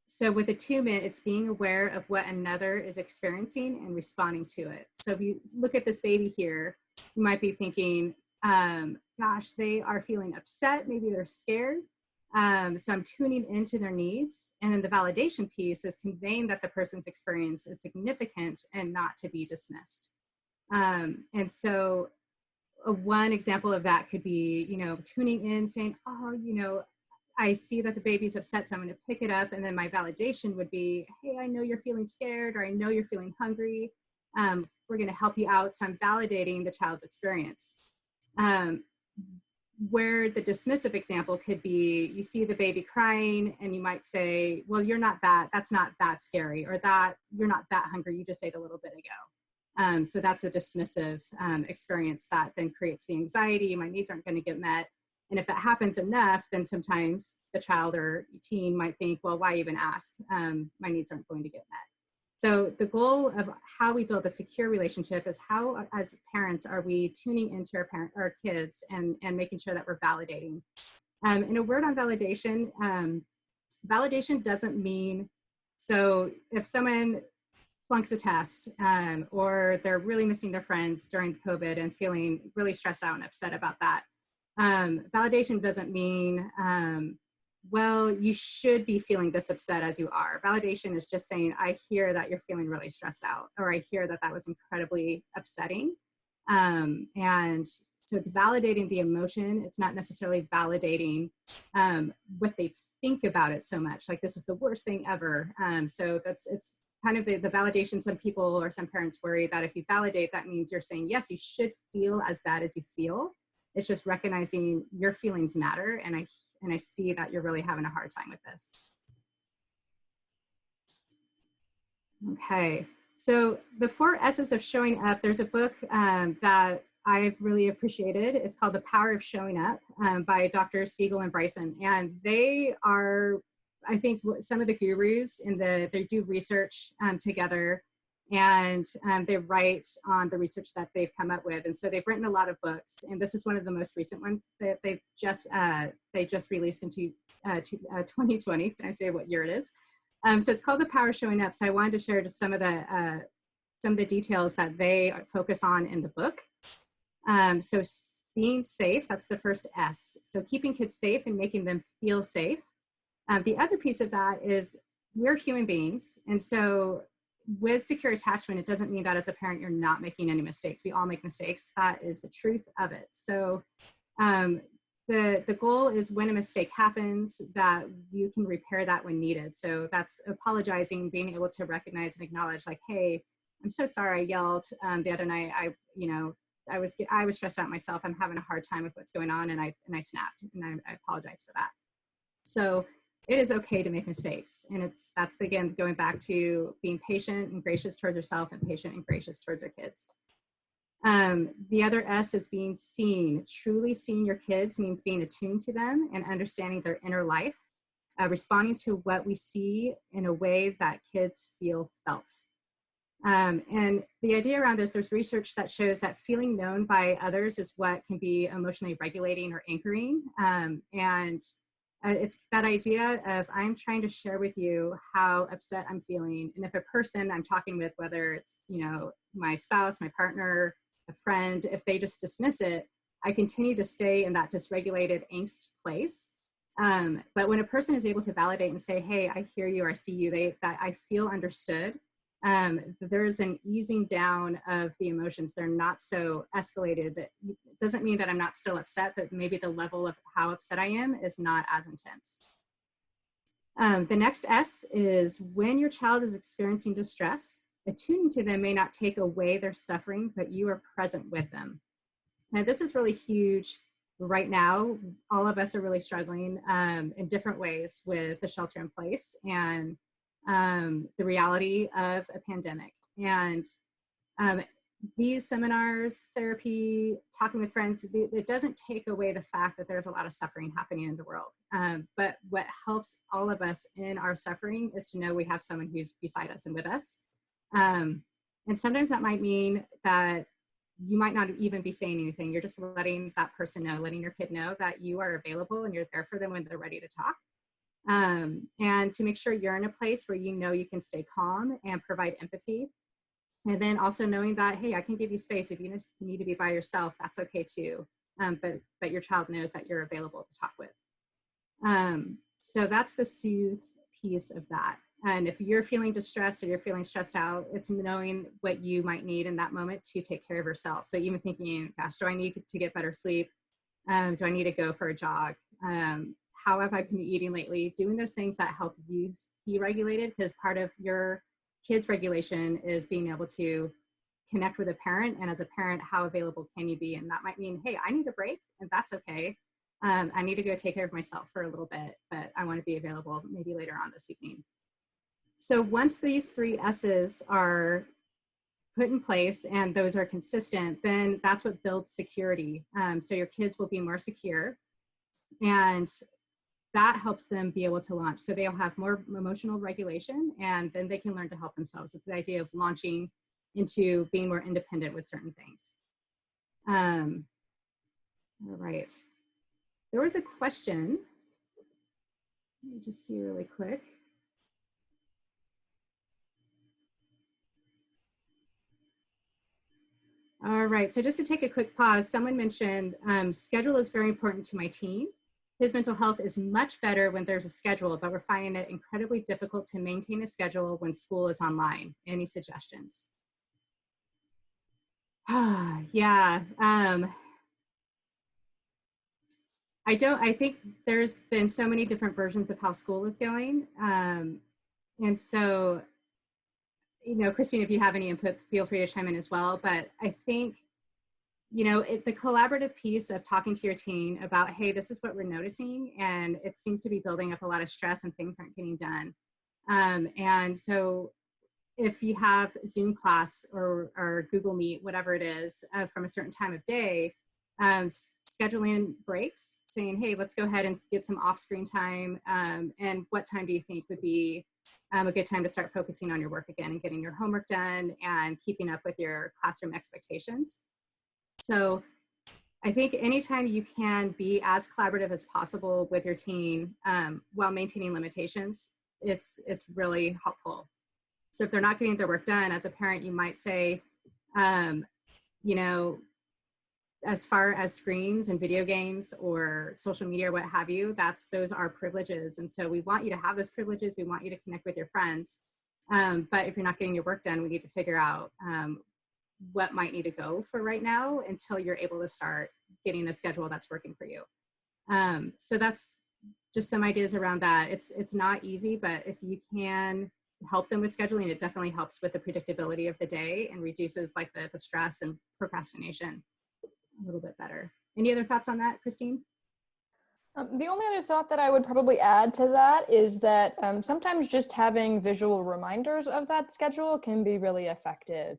So with attunement, it's being aware of what another is experiencing and responding to it. So if you look at this baby here, you might be thinking, gosh, they are feeling upset, maybe they're scared. So I'm tuning into their needs. And then the validation piece is conveying that the person's experience is significant and not to be dismissed. And so one example of that could be, tuning in, saying, oh, I see that the baby's upset, so I'm going to pick it up. And then my validation would be, hey, I know you're feeling scared, or I know you're feeling hungry. We're going to help you out. So I'm validating the child's experience. Where the dismissive example could be, you see the baby crying and you might say, well, that's not that scary, or that you're not that hungry, you just ate a little bit ago. So that's a dismissive experience that then creates the anxiety. My needs aren't going to get met. And if that happens enough, then sometimes the child or teen might think, well, why even ask? My needs aren't going to get met. So the goal of how we build a secure relationship is how, as parents, are we tuning into our kids and making sure that we're validating. In a word on validation, validation doesn't mean, so if someone flunks a test or they're really missing their friends during COVID and feeling really stressed out and upset about that, validation doesn't mean, well, you should be feeling this upset as you are. Validation is just saying, I hear that you're feeling really stressed out, or I hear that that was incredibly upsetting. And so it's validating the emotion. It's not necessarily validating what they think about it so much. Like, this is the worst thing ever. So it's kind of the validation. Some people or some parents worry that if you validate, that means you're saying, yes, you should feel as bad as you feel. It's just recognizing your feelings matter. And I see that you're really having a hard time with this. Okay, so the 4 S's of showing up, there's a book that I've really appreciated. It's called The Power of Showing Up by Dr. Siegel and Bryson. And they are, I think, some of the gurus they do research together, and they write on the research that they've come up with. And so they've written a lot of books, and this is one of the most recent ones that they just released into 2020. Can I say what year it is? So it's called The Power of Showing Up. So I wanted to share just some of the details that they focus on in the book. So being safe, that's the first S. So keeping kids safe and making them feel safe. The other piece of that is we're human beings. And so with secure attachment, it doesn't mean that as a parent, you're not making any mistakes. We all make mistakes. That is the truth of it. So the goal is when a mistake happens, that you can repair that when needed. So that's apologizing, being able to recognize and acknowledge, like, hey, I'm so sorry I yelled the other night. I was stressed out myself. I'm having a hard time with what's going on, and I snapped, and I apologize for that. So it is okay to make mistakes. And that's again, going back to being patient and gracious towards yourself and patient and gracious towards your kids. The other S is being seen. Truly seeing your kids means being attuned to them and understanding their inner life, responding to what we see in a way that kids feel felt. And the idea around this, there's research that shows that feeling known by others is what can be emotionally regulating or anchoring. It's that idea of, I'm trying to share with you how upset I'm feeling. And if a person I'm talking with, whether it's, my spouse, my partner, a friend, if they just dismiss it, I continue to stay in that dysregulated angst place. But when a person is able to validate and say, hey, I hear you, or I see you, that I feel understood, there's an easing down of the emotions. They're not so escalated. That it doesn't mean that I'm not still upset, but maybe the level of how upset I am is not as intense. The next S is when your child is experiencing distress, attuning to them may not take away their suffering, but you are present with them. Now, this is really huge right now. All of us are really struggling in different ways with the shelter in place and the reality of a pandemic. And these seminars, therapy, talking with friends, it doesn't take away the fact that there's a lot of suffering happening in the world. But what helps all of us in our suffering is to know we have someone who's beside us and with us. And sometimes that might mean that you might not even be saying anything. You're just letting that person know, letting your kid know that you are available and you're there for them when they're ready to talk. And to make sure you're in a place where you know you can stay calm and provide empathy. And then also knowing that, hey, I can give you space. If you just need to be by yourself, that's okay too. But your child knows that you're available to talk with. So that's the soothed piece of that. And if you're feeling distressed or you're feeling stressed out, it's knowing what you might need in that moment to take care of yourself. So even thinking, gosh, do I need to get better sleep? Do I need to go for a jog? How have I been eating lately? Doing those things that help you be regulated, because part of your kids' regulation is being able to connect with a parent. And as a parent, how available can you be? And that might mean, hey, I need a break, and that's okay. I need to go take care of myself for a little bit, but I want to be available maybe later on this evening. So once these 3 S's are put in place and those are consistent, then that's what builds security. So your kids will be more secure. And that helps them be able to launch. So they'll have more emotional regulation, and then they can learn to help themselves. It's the idea of launching into being more independent with certain things. All right. There was a question. Let me just see really quick. All right, so just to take a quick pause, someone mentioned schedule is very important to my teen. His mental health is much better when there's a schedule, but we're finding it incredibly difficult to maintain a schedule when school is online. Any suggestions? Yeah, I think there's been so many different versions of how school is going. And so, you know, Christine, if you have any input, feel free to chime in as well. But I think, you know, the collaborative piece of talking to your teen about, hey, this is what we're noticing, and it seems to be building up a lot of stress and things aren't getting done. And so if you have Zoom class or Google Meet, whatever it is, from a certain time of day, scheduling breaks, saying, hey, let's go ahead and get some off-screen time, and what time do you think would be a good time to start focusing on your work again and getting your homework done and keeping up with your classroom expectations. So I think anytime you can be as collaborative as possible with your teen while maintaining limitations, it's really helpful. So if they're not getting their work done, as a parent, you might say, you know, as far as screens and video games or social media or what have you, those are privileges. And so we want you to have those privileges. We want you to connect with your friends. But if you're not getting your work done, we need to figure out what might need to go for right now until you're able to start getting a schedule that's working for you. So that's just some ideas around that. It's not easy, but if you can help them with scheduling, it definitely helps with the predictability of the day and reduces like the stress and procrastination a little bit better. Any other thoughts on that, Christine? The only other thought that I would probably add to that is that sometimes just having visual reminders of that schedule can be really effective.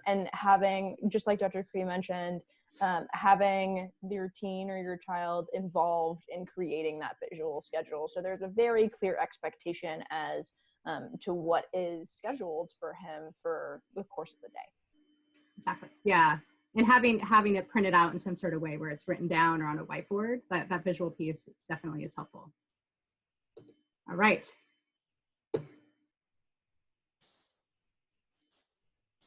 And having, just like Dr. Cree mentioned, having your teen or your child involved in creating that visual schedule. So there's a very clear expectation as to what is scheduled for him for the course of the day. Exactly. Yeah. And having it printed out in some sort of way where it's written down or on a whiteboard, that visual piece definitely is helpful. All right.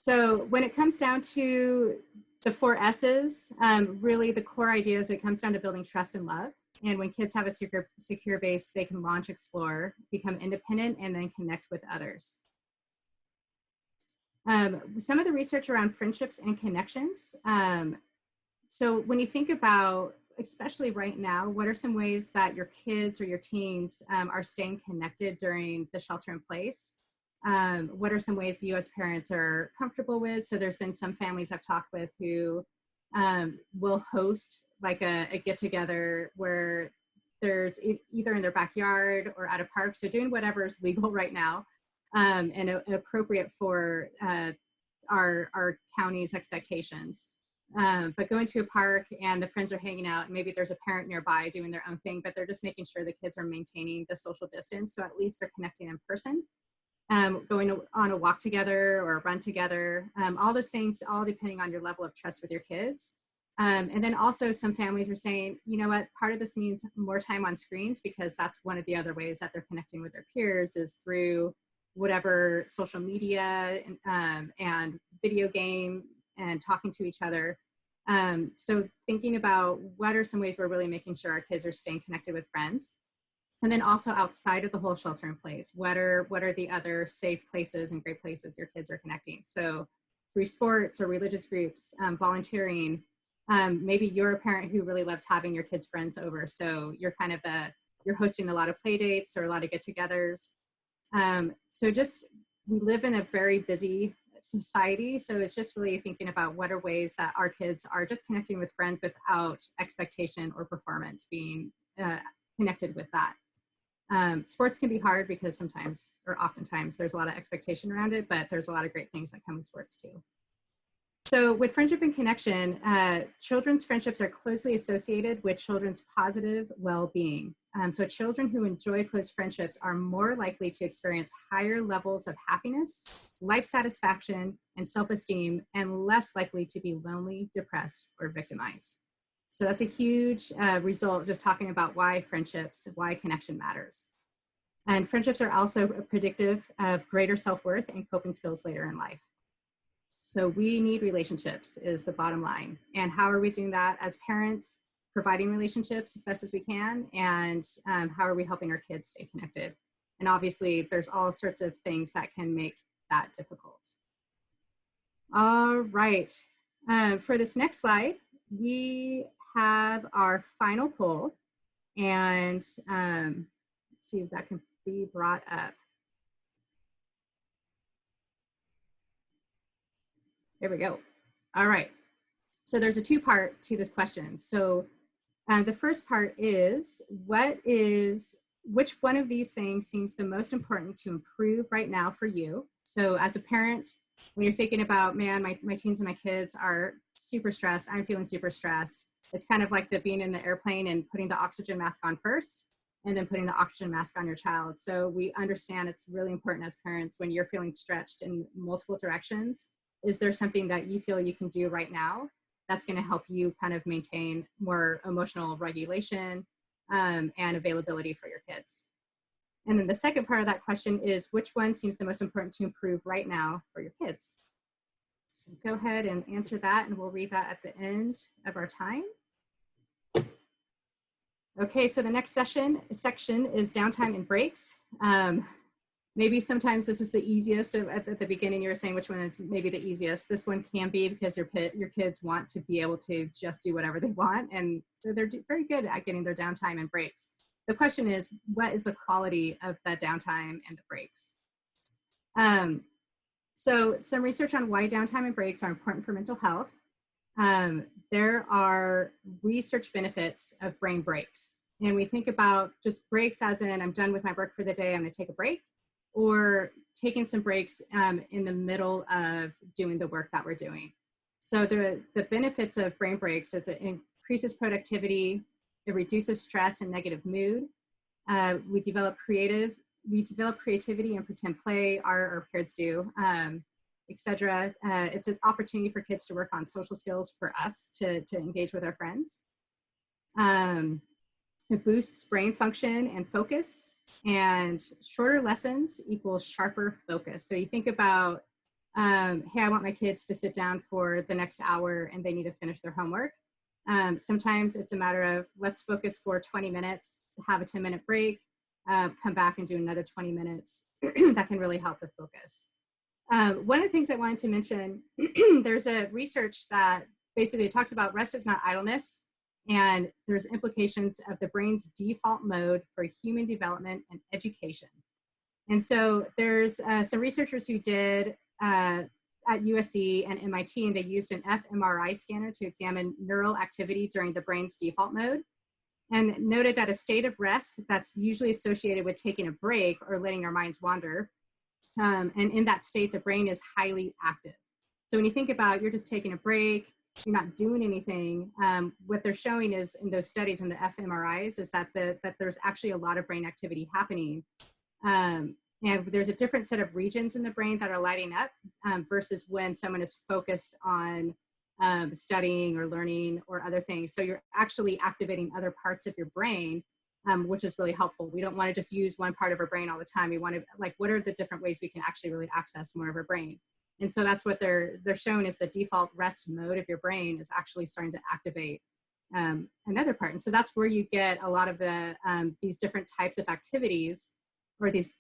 So when it comes down to the 4 S's, really the core idea is it comes down to building trust and love. And when kids have a secure base, they can launch, explore, become independent, and then connect with others. Some of the research around friendships and connections. So when you think about, especially right now, what are some ways that your kids or your teens are staying connected during the shelter in place? What are some ways you as parents are comfortable with? So there's been some families I've talked with who will host like a get together where there's either in their backyard or at a park. So doing whatever is legal right now and appropriate for our county's expectations. But going to a park and the friends are hanging out, and maybe there's a parent nearby doing their own thing, but they're just making sure the kids are maintaining the social distance. So at least they're connecting in person. Going on a walk together or a run together, all those things, all depending on your level of trust with your kids. And then also some families are saying, you know what, part of this means more time on screens because that's one of the other ways that they're connecting with their peers is through whatever social media and video game and talking to each other. So thinking about what are some ways we're really making sure our kids are staying connected with friends. And then also outside of the whole shelter in place, what are the other safe places and great places your kids are connecting? So through sports or religious groups, volunteering, maybe you're a parent who really loves having your kids' friends over. So you're kind of you're hosting a lot of play dates or a lot of get-togethers. So just, we live in a very busy society. So it's just really thinking about what are ways that our kids are just connecting with friends without expectation or performance being connected with that. Sports can be hard because sometimes, or oftentimes, there's a lot of expectation around it, but there's a lot of great things that come with sports too. So with friendship and connection, children's friendships are closely associated with children's positive well-being. So children who enjoy close friendships are more likely to experience higher levels of happiness, life satisfaction, and self-esteem, and less likely to be lonely, depressed, or victimized. So that's a huge result, just talking about why friendships, why connection matters. And friendships are also predictive of greater self-worth and coping skills later in life. So we need relationships is the bottom line. And how are we doing that as parents? Providing relationships as best as we can, and how are we helping our kids stay connected? And obviously there's all sorts of things that can make that difficult. All right, for this next slide, we have our final poll, and let's see if that can be brought up. There we go. All right, so there's a two-part to this question. So the first part is, which one of these things seems the most important to improve right now for you? So as a parent, when you're thinking about, man, my teens and my kids are super stressed, I'm feeling super stressed. It's kind of like the being in the airplane and putting the oxygen mask on first, and then putting the oxygen mask on your child. So we understand it's really important as parents when you're feeling stretched in multiple directions. Is there something that you feel you can do right now that's going to help you kind of maintain more emotional regulation and availability for your kids? And then the second part of that question is, which one seems the most important to improve right now for your kids? So go ahead and answer that, and we'll read that at the end of our time. Okay, so the next section is downtime and breaks. Maybe sometimes this is the easiest. At the beginning, you were saying which one is maybe the easiest. This one can be because your kids want to be able to just do whatever they want. And so they're very good at getting their downtime and breaks. The question is, what is the quality of that downtime and the breaks? So some research on why downtime and breaks are important for mental health. There are research benefits of brain breaks. And we think about just breaks as in, I'm done with my work for the day, I'm gonna take a break, or taking some breaks in the middle of doing the work that we're doing. So the benefits of brain breaks is it increases productivity, it reduces stress and negative mood. We develop creativity and pretend play, our kids do, etc. It's an opportunity for kids to work on social skills, for us to engage with our friends. It boosts brain function and focus, and shorter lessons equals sharper focus. So you think about, hey, I want my kids to sit down for the next hour and they need to finish their homework. Sometimes it's a matter of, let's focus for 20 minutes, have a 10-minute break, come back and do another 20 minutes. That can really help with focus. One of the things I wanted to mention, there's a research that basically talks about rest is not idleness, and there's implications of the brain's default mode for human development and education. And so there's some researchers who did at USC and MIT, and they used an fMRI scanner to examine neural activity during the brain's default mode, and noted that a state of rest that's usually associated with taking a break or letting our minds wander. And in that state, the brain is highly active. So when you think about, you're just taking a break, you're not doing anything, what they're showing is in those studies in the fMRIs is that there's actually a lot of brain activity happening. And there's a different set of regions in the brain that are lighting up versus when someone is focused on studying or learning or other things. So you're actually activating other parts of your brain, which is really helpful. We don't want to just use one part of our brain all the time. We want to, like, what are the different ways we can actually really access more of our brain? And so that's what they're showing is the default rest mode of your brain is actually starting to activate another part. And so that's where you get a lot of the these different types of activities, or these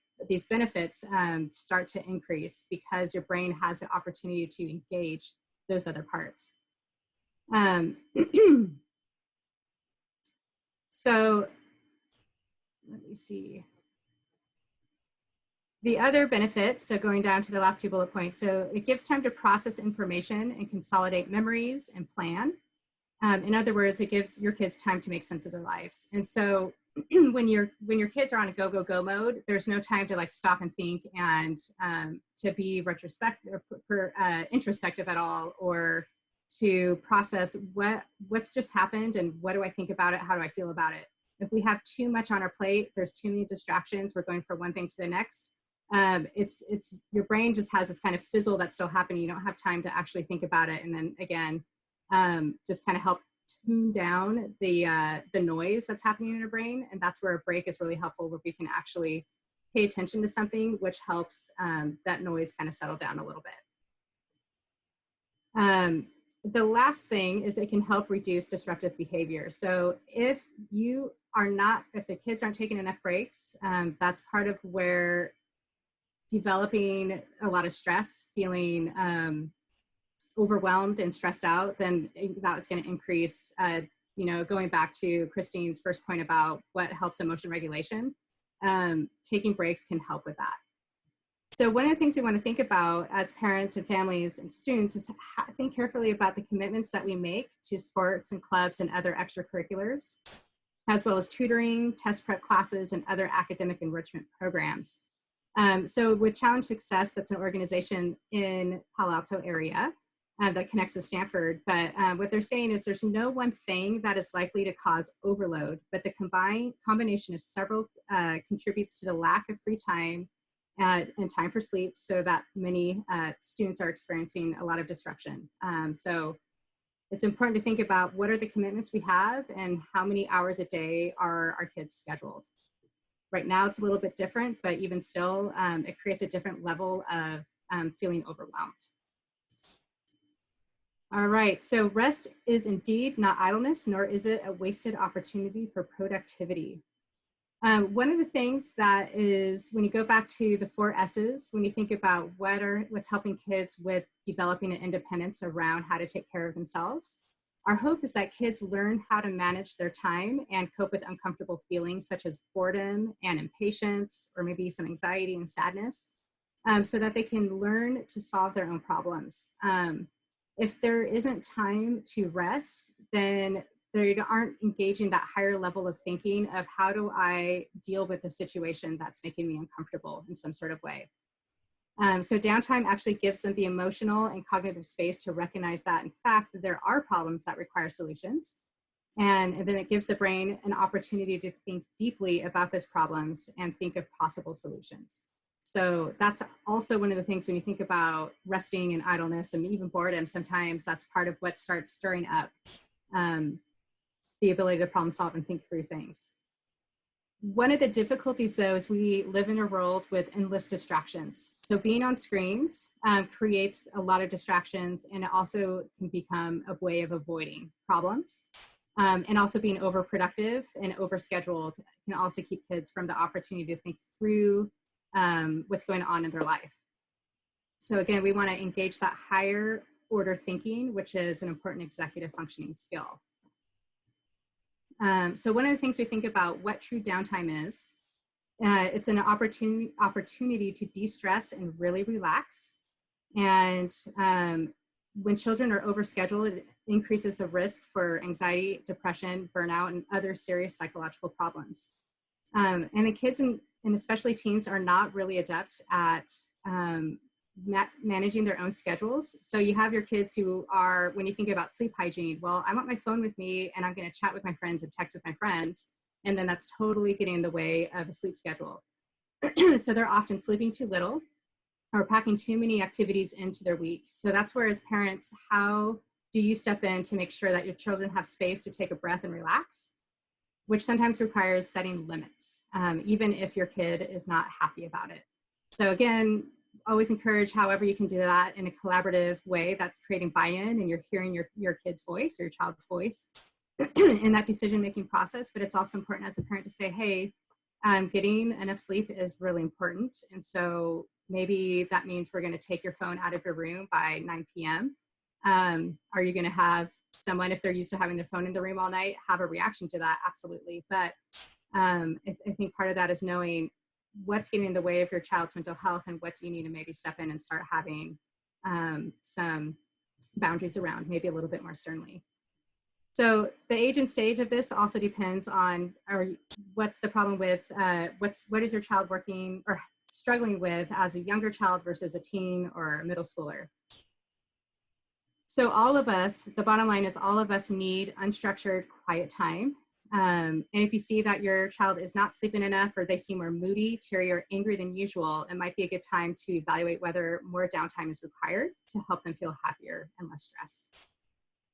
benefits start to increase because your brain has the opportunity to engage those other parts. So let me see. The other benefit, so going down to the last two bullet points, so it gives time to process information and consolidate memories and plan. In other words, it gives your kids time to make sense of their lives. And so when your kids are on a go mode, there's no time to like stop and think and to be introspective at all, or to process what's just happened and what do I think about it, how do I feel about it. If we have too much on our plate, there's too many distractions, we're going from one thing to the next. It's your brain just has this kind of fizzle that's still happening. You don't have time to actually think about it. And then again, just kind of help tune down the noise that's happening in our brain. And that's where a break is really helpful, where we can actually pay attention to something, which helps that noise kind of settle down a little bit. The last thing is it can help reduce disruptive behavior. So if the kids aren't taking enough breaks, that's part of where developing a lot of stress, feeling overwhelmed and stressed out, then that's going to increase, going back to Christine's first point about what helps emotion regulation, taking breaks can help with that. So one of the things we want to think about as parents and families and students is think carefully about the commitments that we make to sports and clubs and other extracurriculars, as well as tutoring, test prep classes, and other academic enrichment programs. So with Challenge Success, that's an organization in Palo Alto area that connects with Stanford. But what they're saying is there's no one thing that is likely to cause overload, but the combination of several contributes to the lack of free time and time for sleep, so that many students are experiencing a lot of disruption. So it's important to think about what are the commitments we have and how many hours a day are our kids scheduled. Right now it's a little bit different, but even still, it creates a different level of feeling overwhelmed. All right, so rest is indeed not idleness, nor is it a wasted opportunity for productivity. One of the things that is, when you go back to the 4 S's, when you think about what's helping kids with developing an independence around how to take care of themselves, our hope is that kids learn how to manage their time and cope with uncomfortable feelings such as boredom and impatience, or maybe some anxiety and sadness, so that they can learn to solve their own problems. If there isn't time to rest, then they aren't engaging that higher level of thinking of how do I deal with the situation that's making me uncomfortable in some sort of way. So downtime actually gives them the emotional and cognitive space to recognize that, in fact, there are problems that require solutions. And then it gives the brain an opportunity to think deeply about those problems and think of possible solutions. So that's also one of the things when you think about resting and idleness and even boredom, sometimes that's part of what starts stirring up the ability to problem solve and think through things. One of the difficulties, though, is we live in a world with endless distractions. So being on screens creates a lot of distractions, and it also can become a way of avoiding problems. And also being overproductive and overscheduled can also keep kids from the opportunity to think through what's going on in their life. So again, we want to engage that higher order thinking, which is an important executive functioning skill. So one of the things we think about what true downtime is, it's an opportunity to de-stress and really relax. And when children are overscheduled, it increases the risk for anxiety, depression, burnout, and other serious psychological problems. And the kids and especially teens are not really adept at managing their own schedules. So you have your kids who are, when you think about sleep hygiene, well, I want my phone with me and I'm going to chat with my friends and text with my friends. And then that's totally getting in the way of a sleep schedule. So they're often sleeping too little or packing too many activities into their week. So that's where, as parents, how do you step in to make sure that your children have space to take a breath and relax, which sometimes requires setting limits, even if your kid is not happy about it. So again, always encourage however you can do that in a collaborative way that's creating buy-in and you're hearing your kid's voice or your child's voice in that decision-making process. But it's also important as a parent to say, hey, getting enough sleep is really important. And so maybe that means we're going to take your phone out of your room by 9 p.m. Are you going to have someone, if they're used to having their phone in the room all night, have a reaction to that? Absolutely. But I think part of that is knowing what's getting in the way of your child's mental health and what do you need to maybe step in and start having some boundaries around, maybe a little bit more sternly. So the age and stage of this also depends on what's the problem with, what is your child working or struggling with as a younger child versus a teen or a middle schooler. So all of us, the bottom line is all of us need unstructured, quiet time. And if you see that your child is not sleeping enough, or they seem more moody, teary, or angry than usual, it might be a good time to evaluate whether more downtime is required to help them feel happier and less stressed.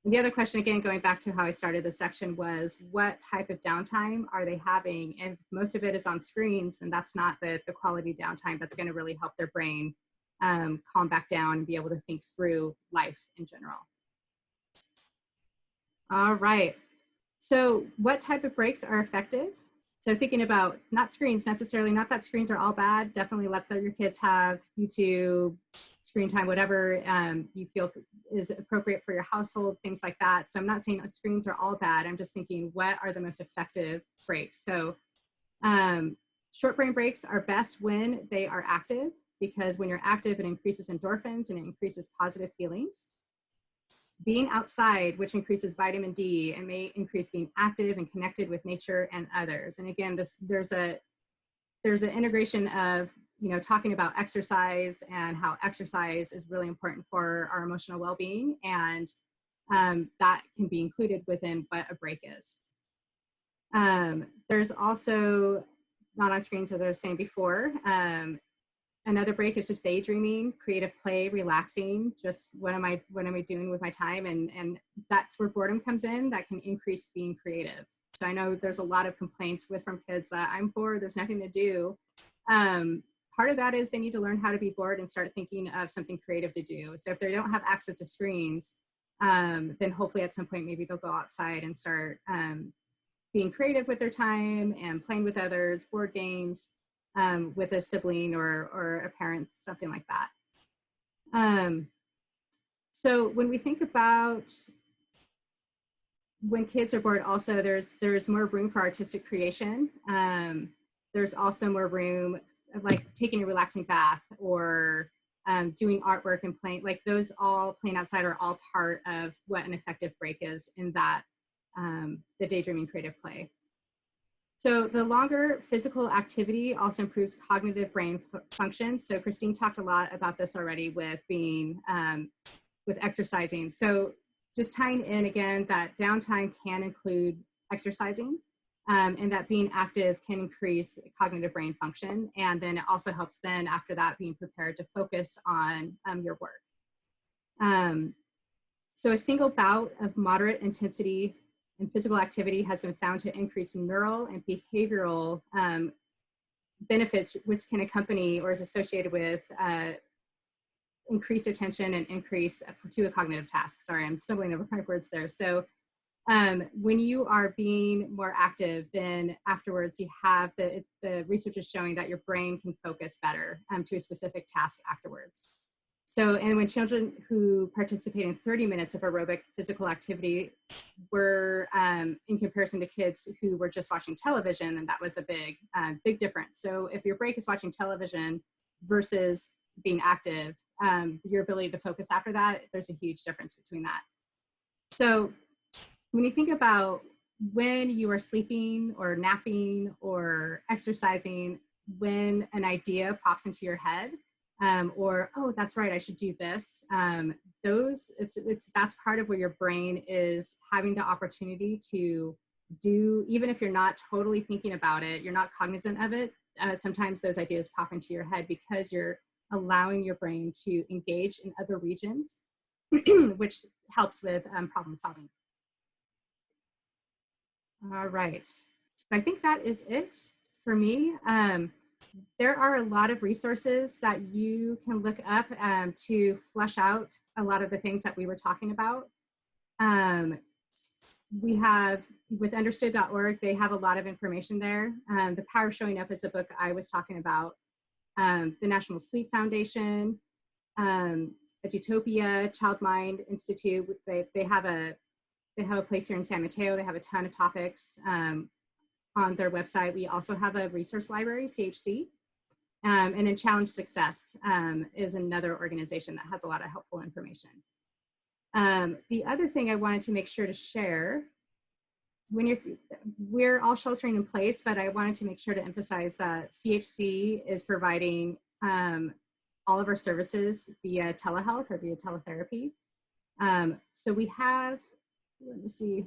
And the other question, again, going back to how I started this section, was what type of downtime are they having? And if most of it is on screens, then that's not the quality downtime that's going to really help their brain calm back down and be able to think through life in general. All right. So what type of breaks are effective? So thinking about not screens necessarily, not that screens are all bad. Definitely let your kids have YouTube, screen time, whatever you feel is appropriate for your household, things like that. So I'm not saying screens are all bad. I'm just thinking, what are the most effective breaks? So short brain breaks are best when they are active, because when you're active, it increases endorphins and it increases positive feelings. Being outside, which increases vitamin D and may increase being active and connected with nature and others. And again, there's an integration of, talking about exercise and how exercise is really important for our emotional well-being, and that can be included within what a break is. There's also, not on screens as I was saying before, another break is just daydreaming, creative play, relaxing, just what am I doing with my time? And that's where boredom comes in. That can increase being creative. So I know there's a lot of complaints from kids that I'm bored, there's nothing to do. Part of that is they need to learn how to be bored and start thinking of something creative to do. So if they don't have access to screens, then hopefully at some point, maybe they'll go outside and start being creative with their time and playing with others, board games, with a sibling or a parent, something like that. So when we think about when kids are bored, also there's more room for artistic creation. There's also more room, like taking a relaxing bath or doing artwork and playing, like those all playing outside are all part of what an effective break is in that, the daydreaming creative play. So the longer physical activity also improves cognitive brain function. So Christine talked a lot about this already with being, with exercising. So just tying in again, that downtime can include exercising, and that being active can increase cognitive brain function. And then it also helps then after that being prepared to focus on your work. So a single bout of moderate intensity and physical activity has been found to increase neural and behavioral benefits, which can accompany or is associated with increased attention and increase to a cognitive task. Sorry, I'm stumbling over my words there. So when you are being more active, then afterwards you have the research is showing that your brain can focus better to a specific task afterwards. So, and when children who participate in 30 minutes of aerobic physical activity were in comparison to kids who were just watching television, and that was a big difference. So if your break is watching television versus being active, your ability to focus after that, there's a huge difference between that. So when you think about when you are sleeping or napping or exercising, when an idea pops into your head, or, oh, that's right, I should do this. That's part of where your brain is having the opportunity to do, even if you're not totally thinking about it, you're not cognizant of it. Sometimes those ideas pop into your head because you're allowing your brain to engage in other regions, which helps with problem solving. All right, so I think that is it for me. There are a lot of resources that you can look up to flesh out a lot of the things that we were talking about. We have, with understood.org, they have a lot of information there. The Power of Showing Up is the book I was talking about. The National Sleep Foundation, Utopia, Child Mind Institute, they have a place here in San Mateo. They have a ton of topics on their website. We also have a resource library, CHC, and then Challenge Success is another organization that has a lot of helpful information. The other thing I wanted to make sure to share, we're all sheltering in place, but I wanted to make sure to emphasize that CHC is providing all of our services via telehealth or via teletherapy. So we have, let me see.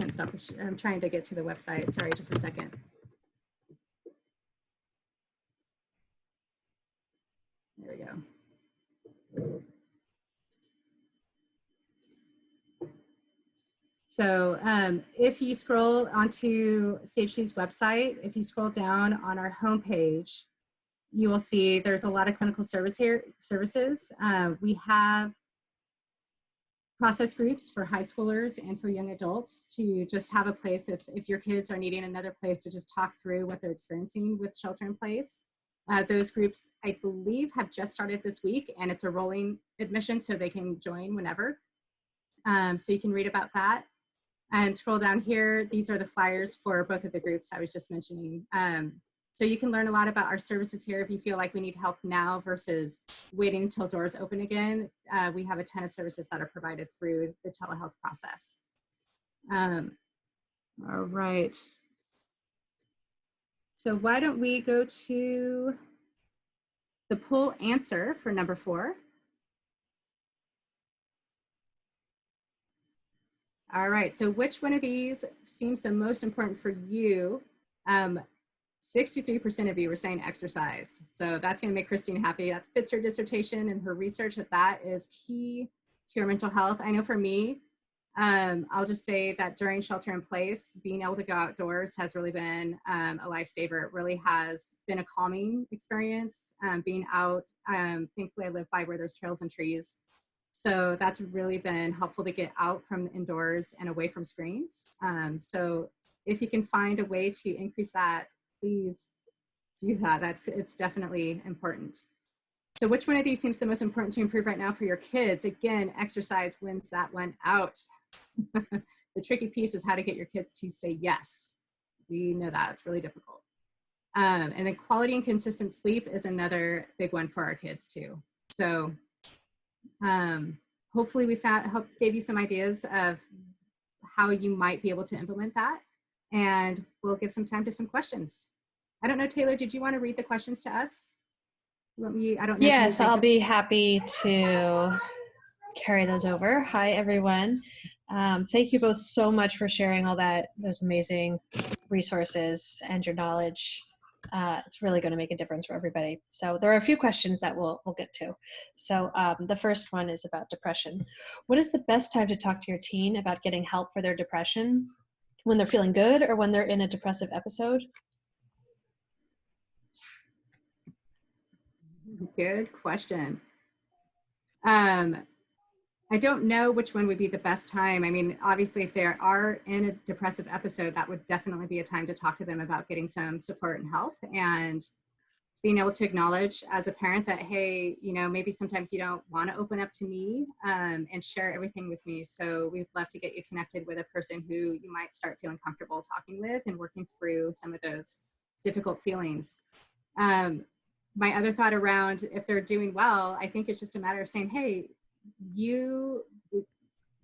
can't stop. I'm trying to get to the website. Sorry, just a second. There we go. So if you scroll onto CHC's website, if you scroll down on our homepage, you will see there's a lot of clinical services. We have process groups for high schoolers and for young adults to just have a place if your kids are needing another place to just talk through what they're experiencing with shelter in place. Those groups, I believe, have just started this week, and it's a rolling admission, so they can join whenever. So you can read about that. And scroll down here, these are the flyers for both of the groups I was just mentioning. So you can learn a lot about our services here if you feel like we need help now versus waiting until doors open again. We have a ton of services that are provided through the telehealth process. All right. So why don't we go to the poll answer for number 4. All right, so which one of these seems the most important for you? 63% of you were saying exercise. So that's gonna make Christine happy. That fits her dissertation and her research that is key to her mental health. I know for me, I'll just say that during shelter in place, being able to go outdoors has really been a lifesaver. It really has been a calming experience. Being out, thankfully I live by where there's trails and trees. So that's really been helpful to get out from indoors and away from screens. So if you can find a way to increase that, please do that. It's definitely important. So which one of these seems the most important to improve right now for your kids? Again, exercise wins that one out. The tricky piece is how to get your kids to say yes. We know that it's really difficult. And then quality and consistent sleep is another big one for our kids too. So hopefully we gave you some ideas of how you might be able to implement that, and we'll give some time to some questions. I don't know, Taylor, did you want to read the questions to us? You want me? I don't know. Yes, I'll be happy to carry those over. Hi, everyone. Thank you both so much for sharing all those amazing resources and your knowledge. It's really going to make a difference for everybody. So there are a few questions that we'll get to. So the first one is about depression. What is the best time to talk to your teen about getting help for their depression? When they're feeling good or when they're in a depressive episode? Good question. I don't know which one would be the best time. I mean, obviously, if they are in a depressive episode, that would definitely be a time to talk to them about getting some support and help, and being able to acknowledge as a parent that, hey, you know, maybe sometimes you don't want to open up to me and share everything with me. So we'd love to get you connected with a person who you might start feeling comfortable talking with and working through some of those difficult feelings. My other thought around if they're doing well, I think it's just a matter of saying, hey,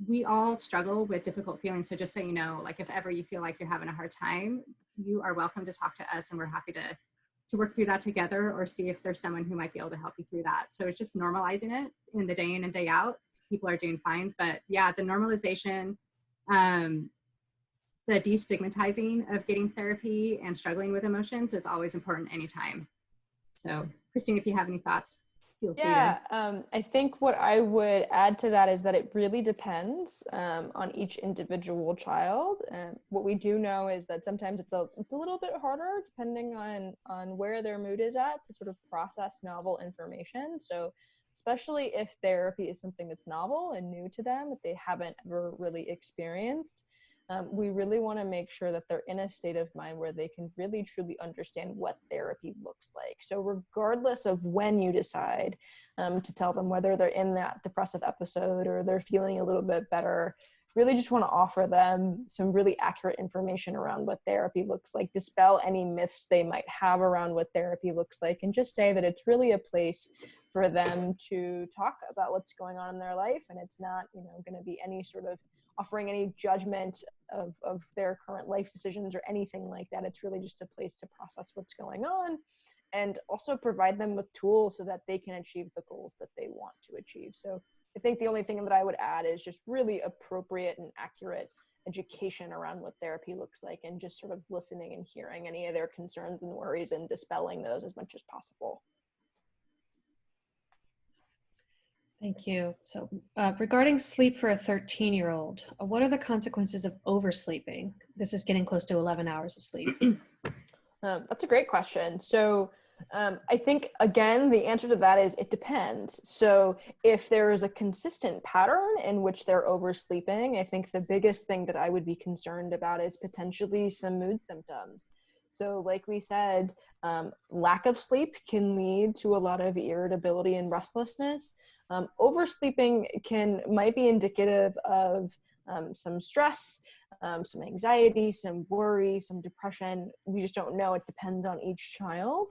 we all struggle with difficult feelings. So just so you know, like if ever you feel like you're having a hard time, you are welcome to talk to us, and we're happy to work through that together, or see if there's someone who might be able to help you through that. So it's just normalizing it in the day in and day out. People are doing fine, but yeah, the normalization, the destigmatizing of getting therapy and struggling with emotions is always important anytime. So Christine, if you have any thoughts, feel free to. I think what I would add to that is that it really depends on each individual child. What we do know is that sometimes it's a little bit harder depending on where their mood is at to sort of process novel information. So especially if therapy is something that's novel and new to them, that they haven't ever really experienced, we really want to make sure that they're in a state of mind where they can really truly understand what therapy looks like. So regardless of when you decide to tell them whether they're in that depressive episode or they're feeling a little bit better, really just want to offer them some really accurate information around what therapy looks like, dispel any myths they might have around what therapy looks like, and just say that it's really a place for them to talk about what's going on in their life, and it's not, going to be any sort of offering any judgment of their current life decisions or anything like that. It's really just a place to process what's going on, and also provide them with tools so that they can achieve the goals that they want to achieve. So I think the only thing that I would add is just really appropriate and accurate education around what therapy looks like, and just sort of listening and hearing any of their concerns and worries and dispelling those as much as possible. Thank you. So regarding sleep for a 13-year-old, what are the consequences of oversleeping? This is getting close to 11 hours of sleep. That's a great question. So I think, again, the answer to that is it depends. So if there is a consistent pattern in which they're oversleeping, I think the biggest thing that I would be concerned about is potentially some mood symptoms. So like we said, lack of sleep can lead to a lot of irritability and restlessness. Oversleeping might be indicative of some stress, some anxiety, some worry, some depression. We just don't know. It depends on each child.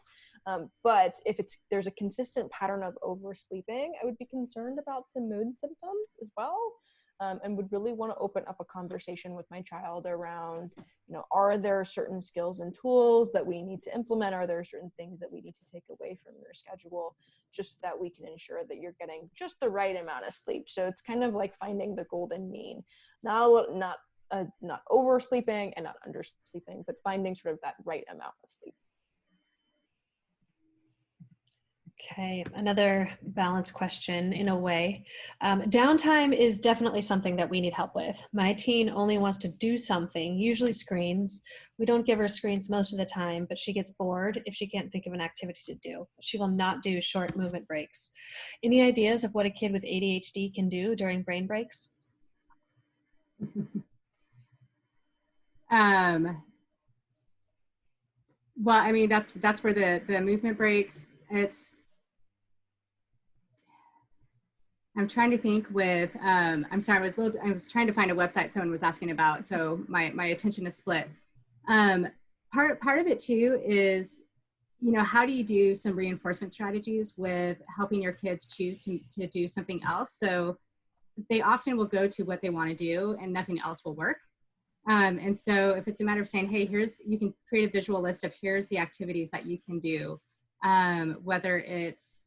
But if there's a consistent pattern of oversleeping, I would be concerned about some mood symptoms as well, and would really want to open up a conversation with my child around, are there certain skills and tools that we need to implement? Are there certain things that we need to take away from your schedule, just so that we can ensure that you're getting just the right amount of sleep? So it's kind of like finding the golden mean, not oversleeping and not undersleeping, but finding sort of that right amount of sleep. Okay, another balance question in a way. Downtime is definitely something that we need help with. My teen only wants to do something, usually screens. We don't give her screens most of the time, but she gets bored if she can't think of an activity to do. She will not do short movement breaks. Any ideas of what a kid with ADHD can do during brain breaks? Well, I mean, that's where the movement breaks. I'm trying to think with, I'm sorry, I was trying to find a website someone was asking about, so my attention is split. Part of it too is, how do you do some reinforcement strategies with helping your kids choose to do something else? So they often will go to what they want to do and nothing else will work. And so if it's a matter of saying, hey, you can create a visual list of here's the activities that you can do, whether it's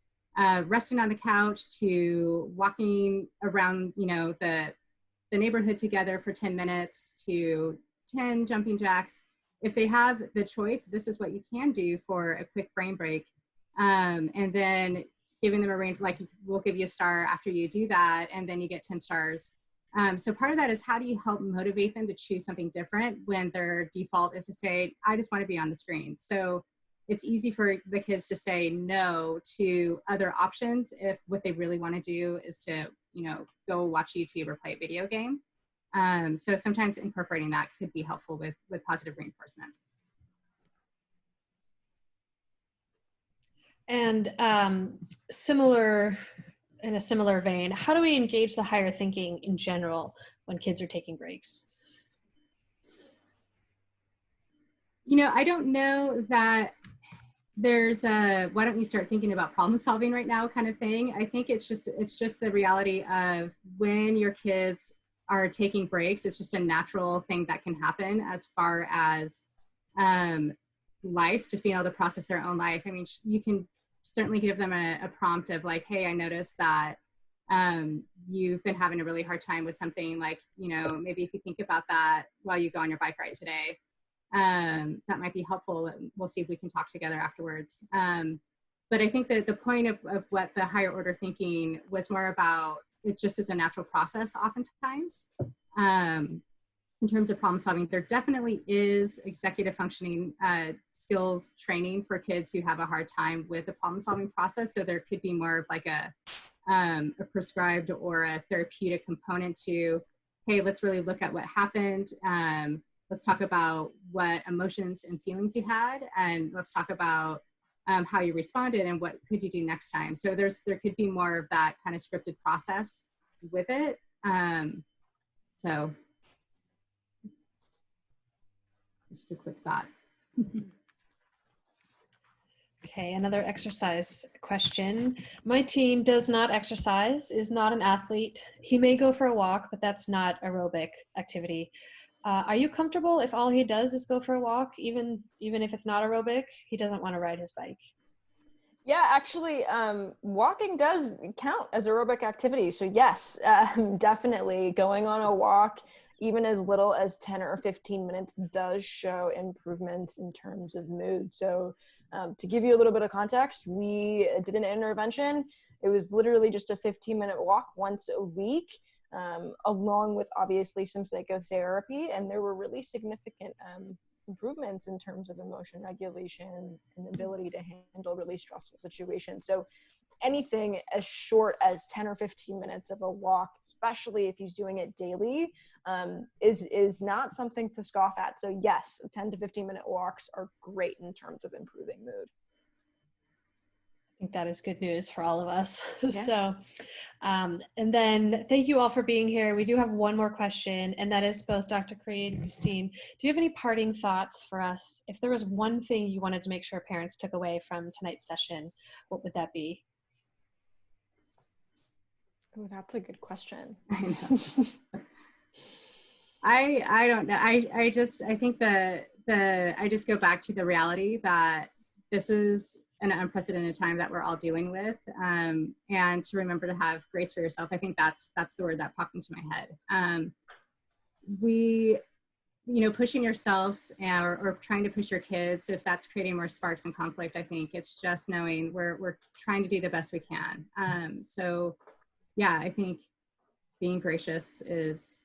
resting on the couch to walking around, the neighborhood together for 10 minutes to 10 jumping jacks. If they have the choice, this is what you can do for a quick brain break. And then giving them a range, like we'll give you a star after you do that, and then you get 10 stars. So part of that is, how do you help motivate them to choose something different when their default is to say, I just want to be on the screen. So it's easy for the kids to say no to other options if what they really want to do is to, go watch YouTube or play a video game. So sometimes incorporating that could be helpful with positive reinforcement. And in a similar vein, how do we engage the higher thinking in general when kids are taking breaks? I don't know that there's a why don't you start thinking about problem solving right now kind of thing. I think it's just the reality of when your kids are taking breaks, it's just a natural thing that can happen as far as life, just being able to process their own life. I mean, you can certainly give them a prompt of like, hey, I noticed that you've been having a really hard time with something, like, maybe if you think about that while you go on your bike ride today, that might be helpful. We'll see if we can talk together afterwards. But I think that the point of what the higher order thinking was more about, it just is a natural process oftentimes. In terms of problem solving, there definitely is executive functioning skills training for kids who have a hard time with the problem solving process. So there could be more of like a prescribed or a therapeutic component to, hey, let's really look at what happened. Let's talk about what emotions and feelings you had, and let's talk about how you responded and what could you do next time. So there could be more of that kind of scripted process with it. So just a quick thought. Okay, another exercise question. My teen does not exercise, is not an athlete. He may go for a walk, but that's not aerobic activity. Are you comfortable if all he does is go for a walk, even if it's not aerobic? He doesn't want to ride his bike. Yeah, actually, walking does count as aerobic activity. So yes, definitely going on a walk even as little as 10 or 15 minutes does show improvements in terms of mood. So to give you a little bit of context, we did an intervention. It was literally just a 15-minute walk once a week, along with obviously some psychotherapy, and there were really significant improvements in terms of emotion regulation and ability to handle really stressful situations. So anything as short as 10 or 15 minutes of a walk, especially if he's doing it daily, is not something to scoff at. So yes, 10 to 15-minute walks are great in terms of improving mood. I think that is good news for all of us. Yeah. So, and then thank you all for being here. We do have one more question, and that is both Dr. Cree and Christine. Do you have any parting thoughts for us? If there was one thing you wanted to make sure parents took away from tonight's session, what would that be? Oh, that's a good question. I know. I don't know. I think I just go back to the reality that this is an unprecedented time that we're all dealing with, and to remember to have grace for yourself. I think that's the word that popped into my head. Pushing yourselves or trying to push your kids, if that's creating more sparks and conflict, I think it's just knowing we're trying to do the best we can. So yeah, I think being gracious is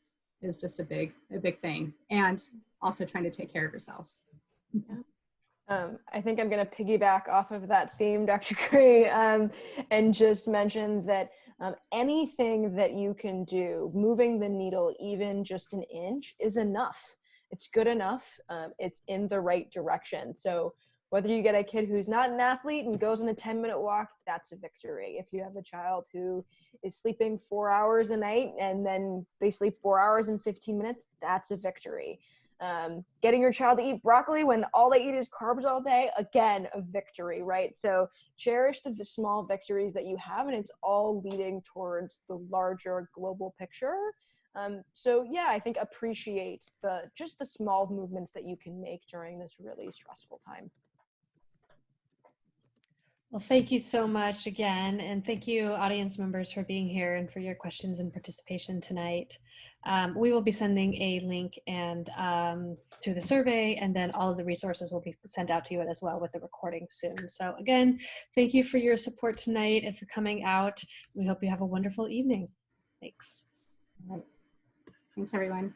just a big thing, and also trying to take care of yourselves. Yeah. I think I'm going to piggyback off of that theme, Dr. Cree, and just mention that anything that you can do, moving the needle even just an inch, is enough. It's good enough. It's in the right direction. So whether you get a kid who's not an athlete and goes on a 10-minute walk, that's a victory. If you have a child who is sleeping 4 hours a night and then they sleep 4 hours and 15 minutes, that's a victory. Getting your child to eat broccoli when all they eat is carbs all day, again, a victory, right? So cherish the small victories that you have, and it's all leading towards the larger global picture. So yeah, I think appreciate just the small movements that you can make during this really stressful time. Well, thank you so much again. And thank you, audience members, for being here and for your questions and participation tonight. We will be sending a link to the survey, and then all of the resources will be sent out to you as well with the recording soon. So again, thank you for your support tonight and for coming out. We hope you have a wonderful evening. Thanks. All right. Thanks, everyone.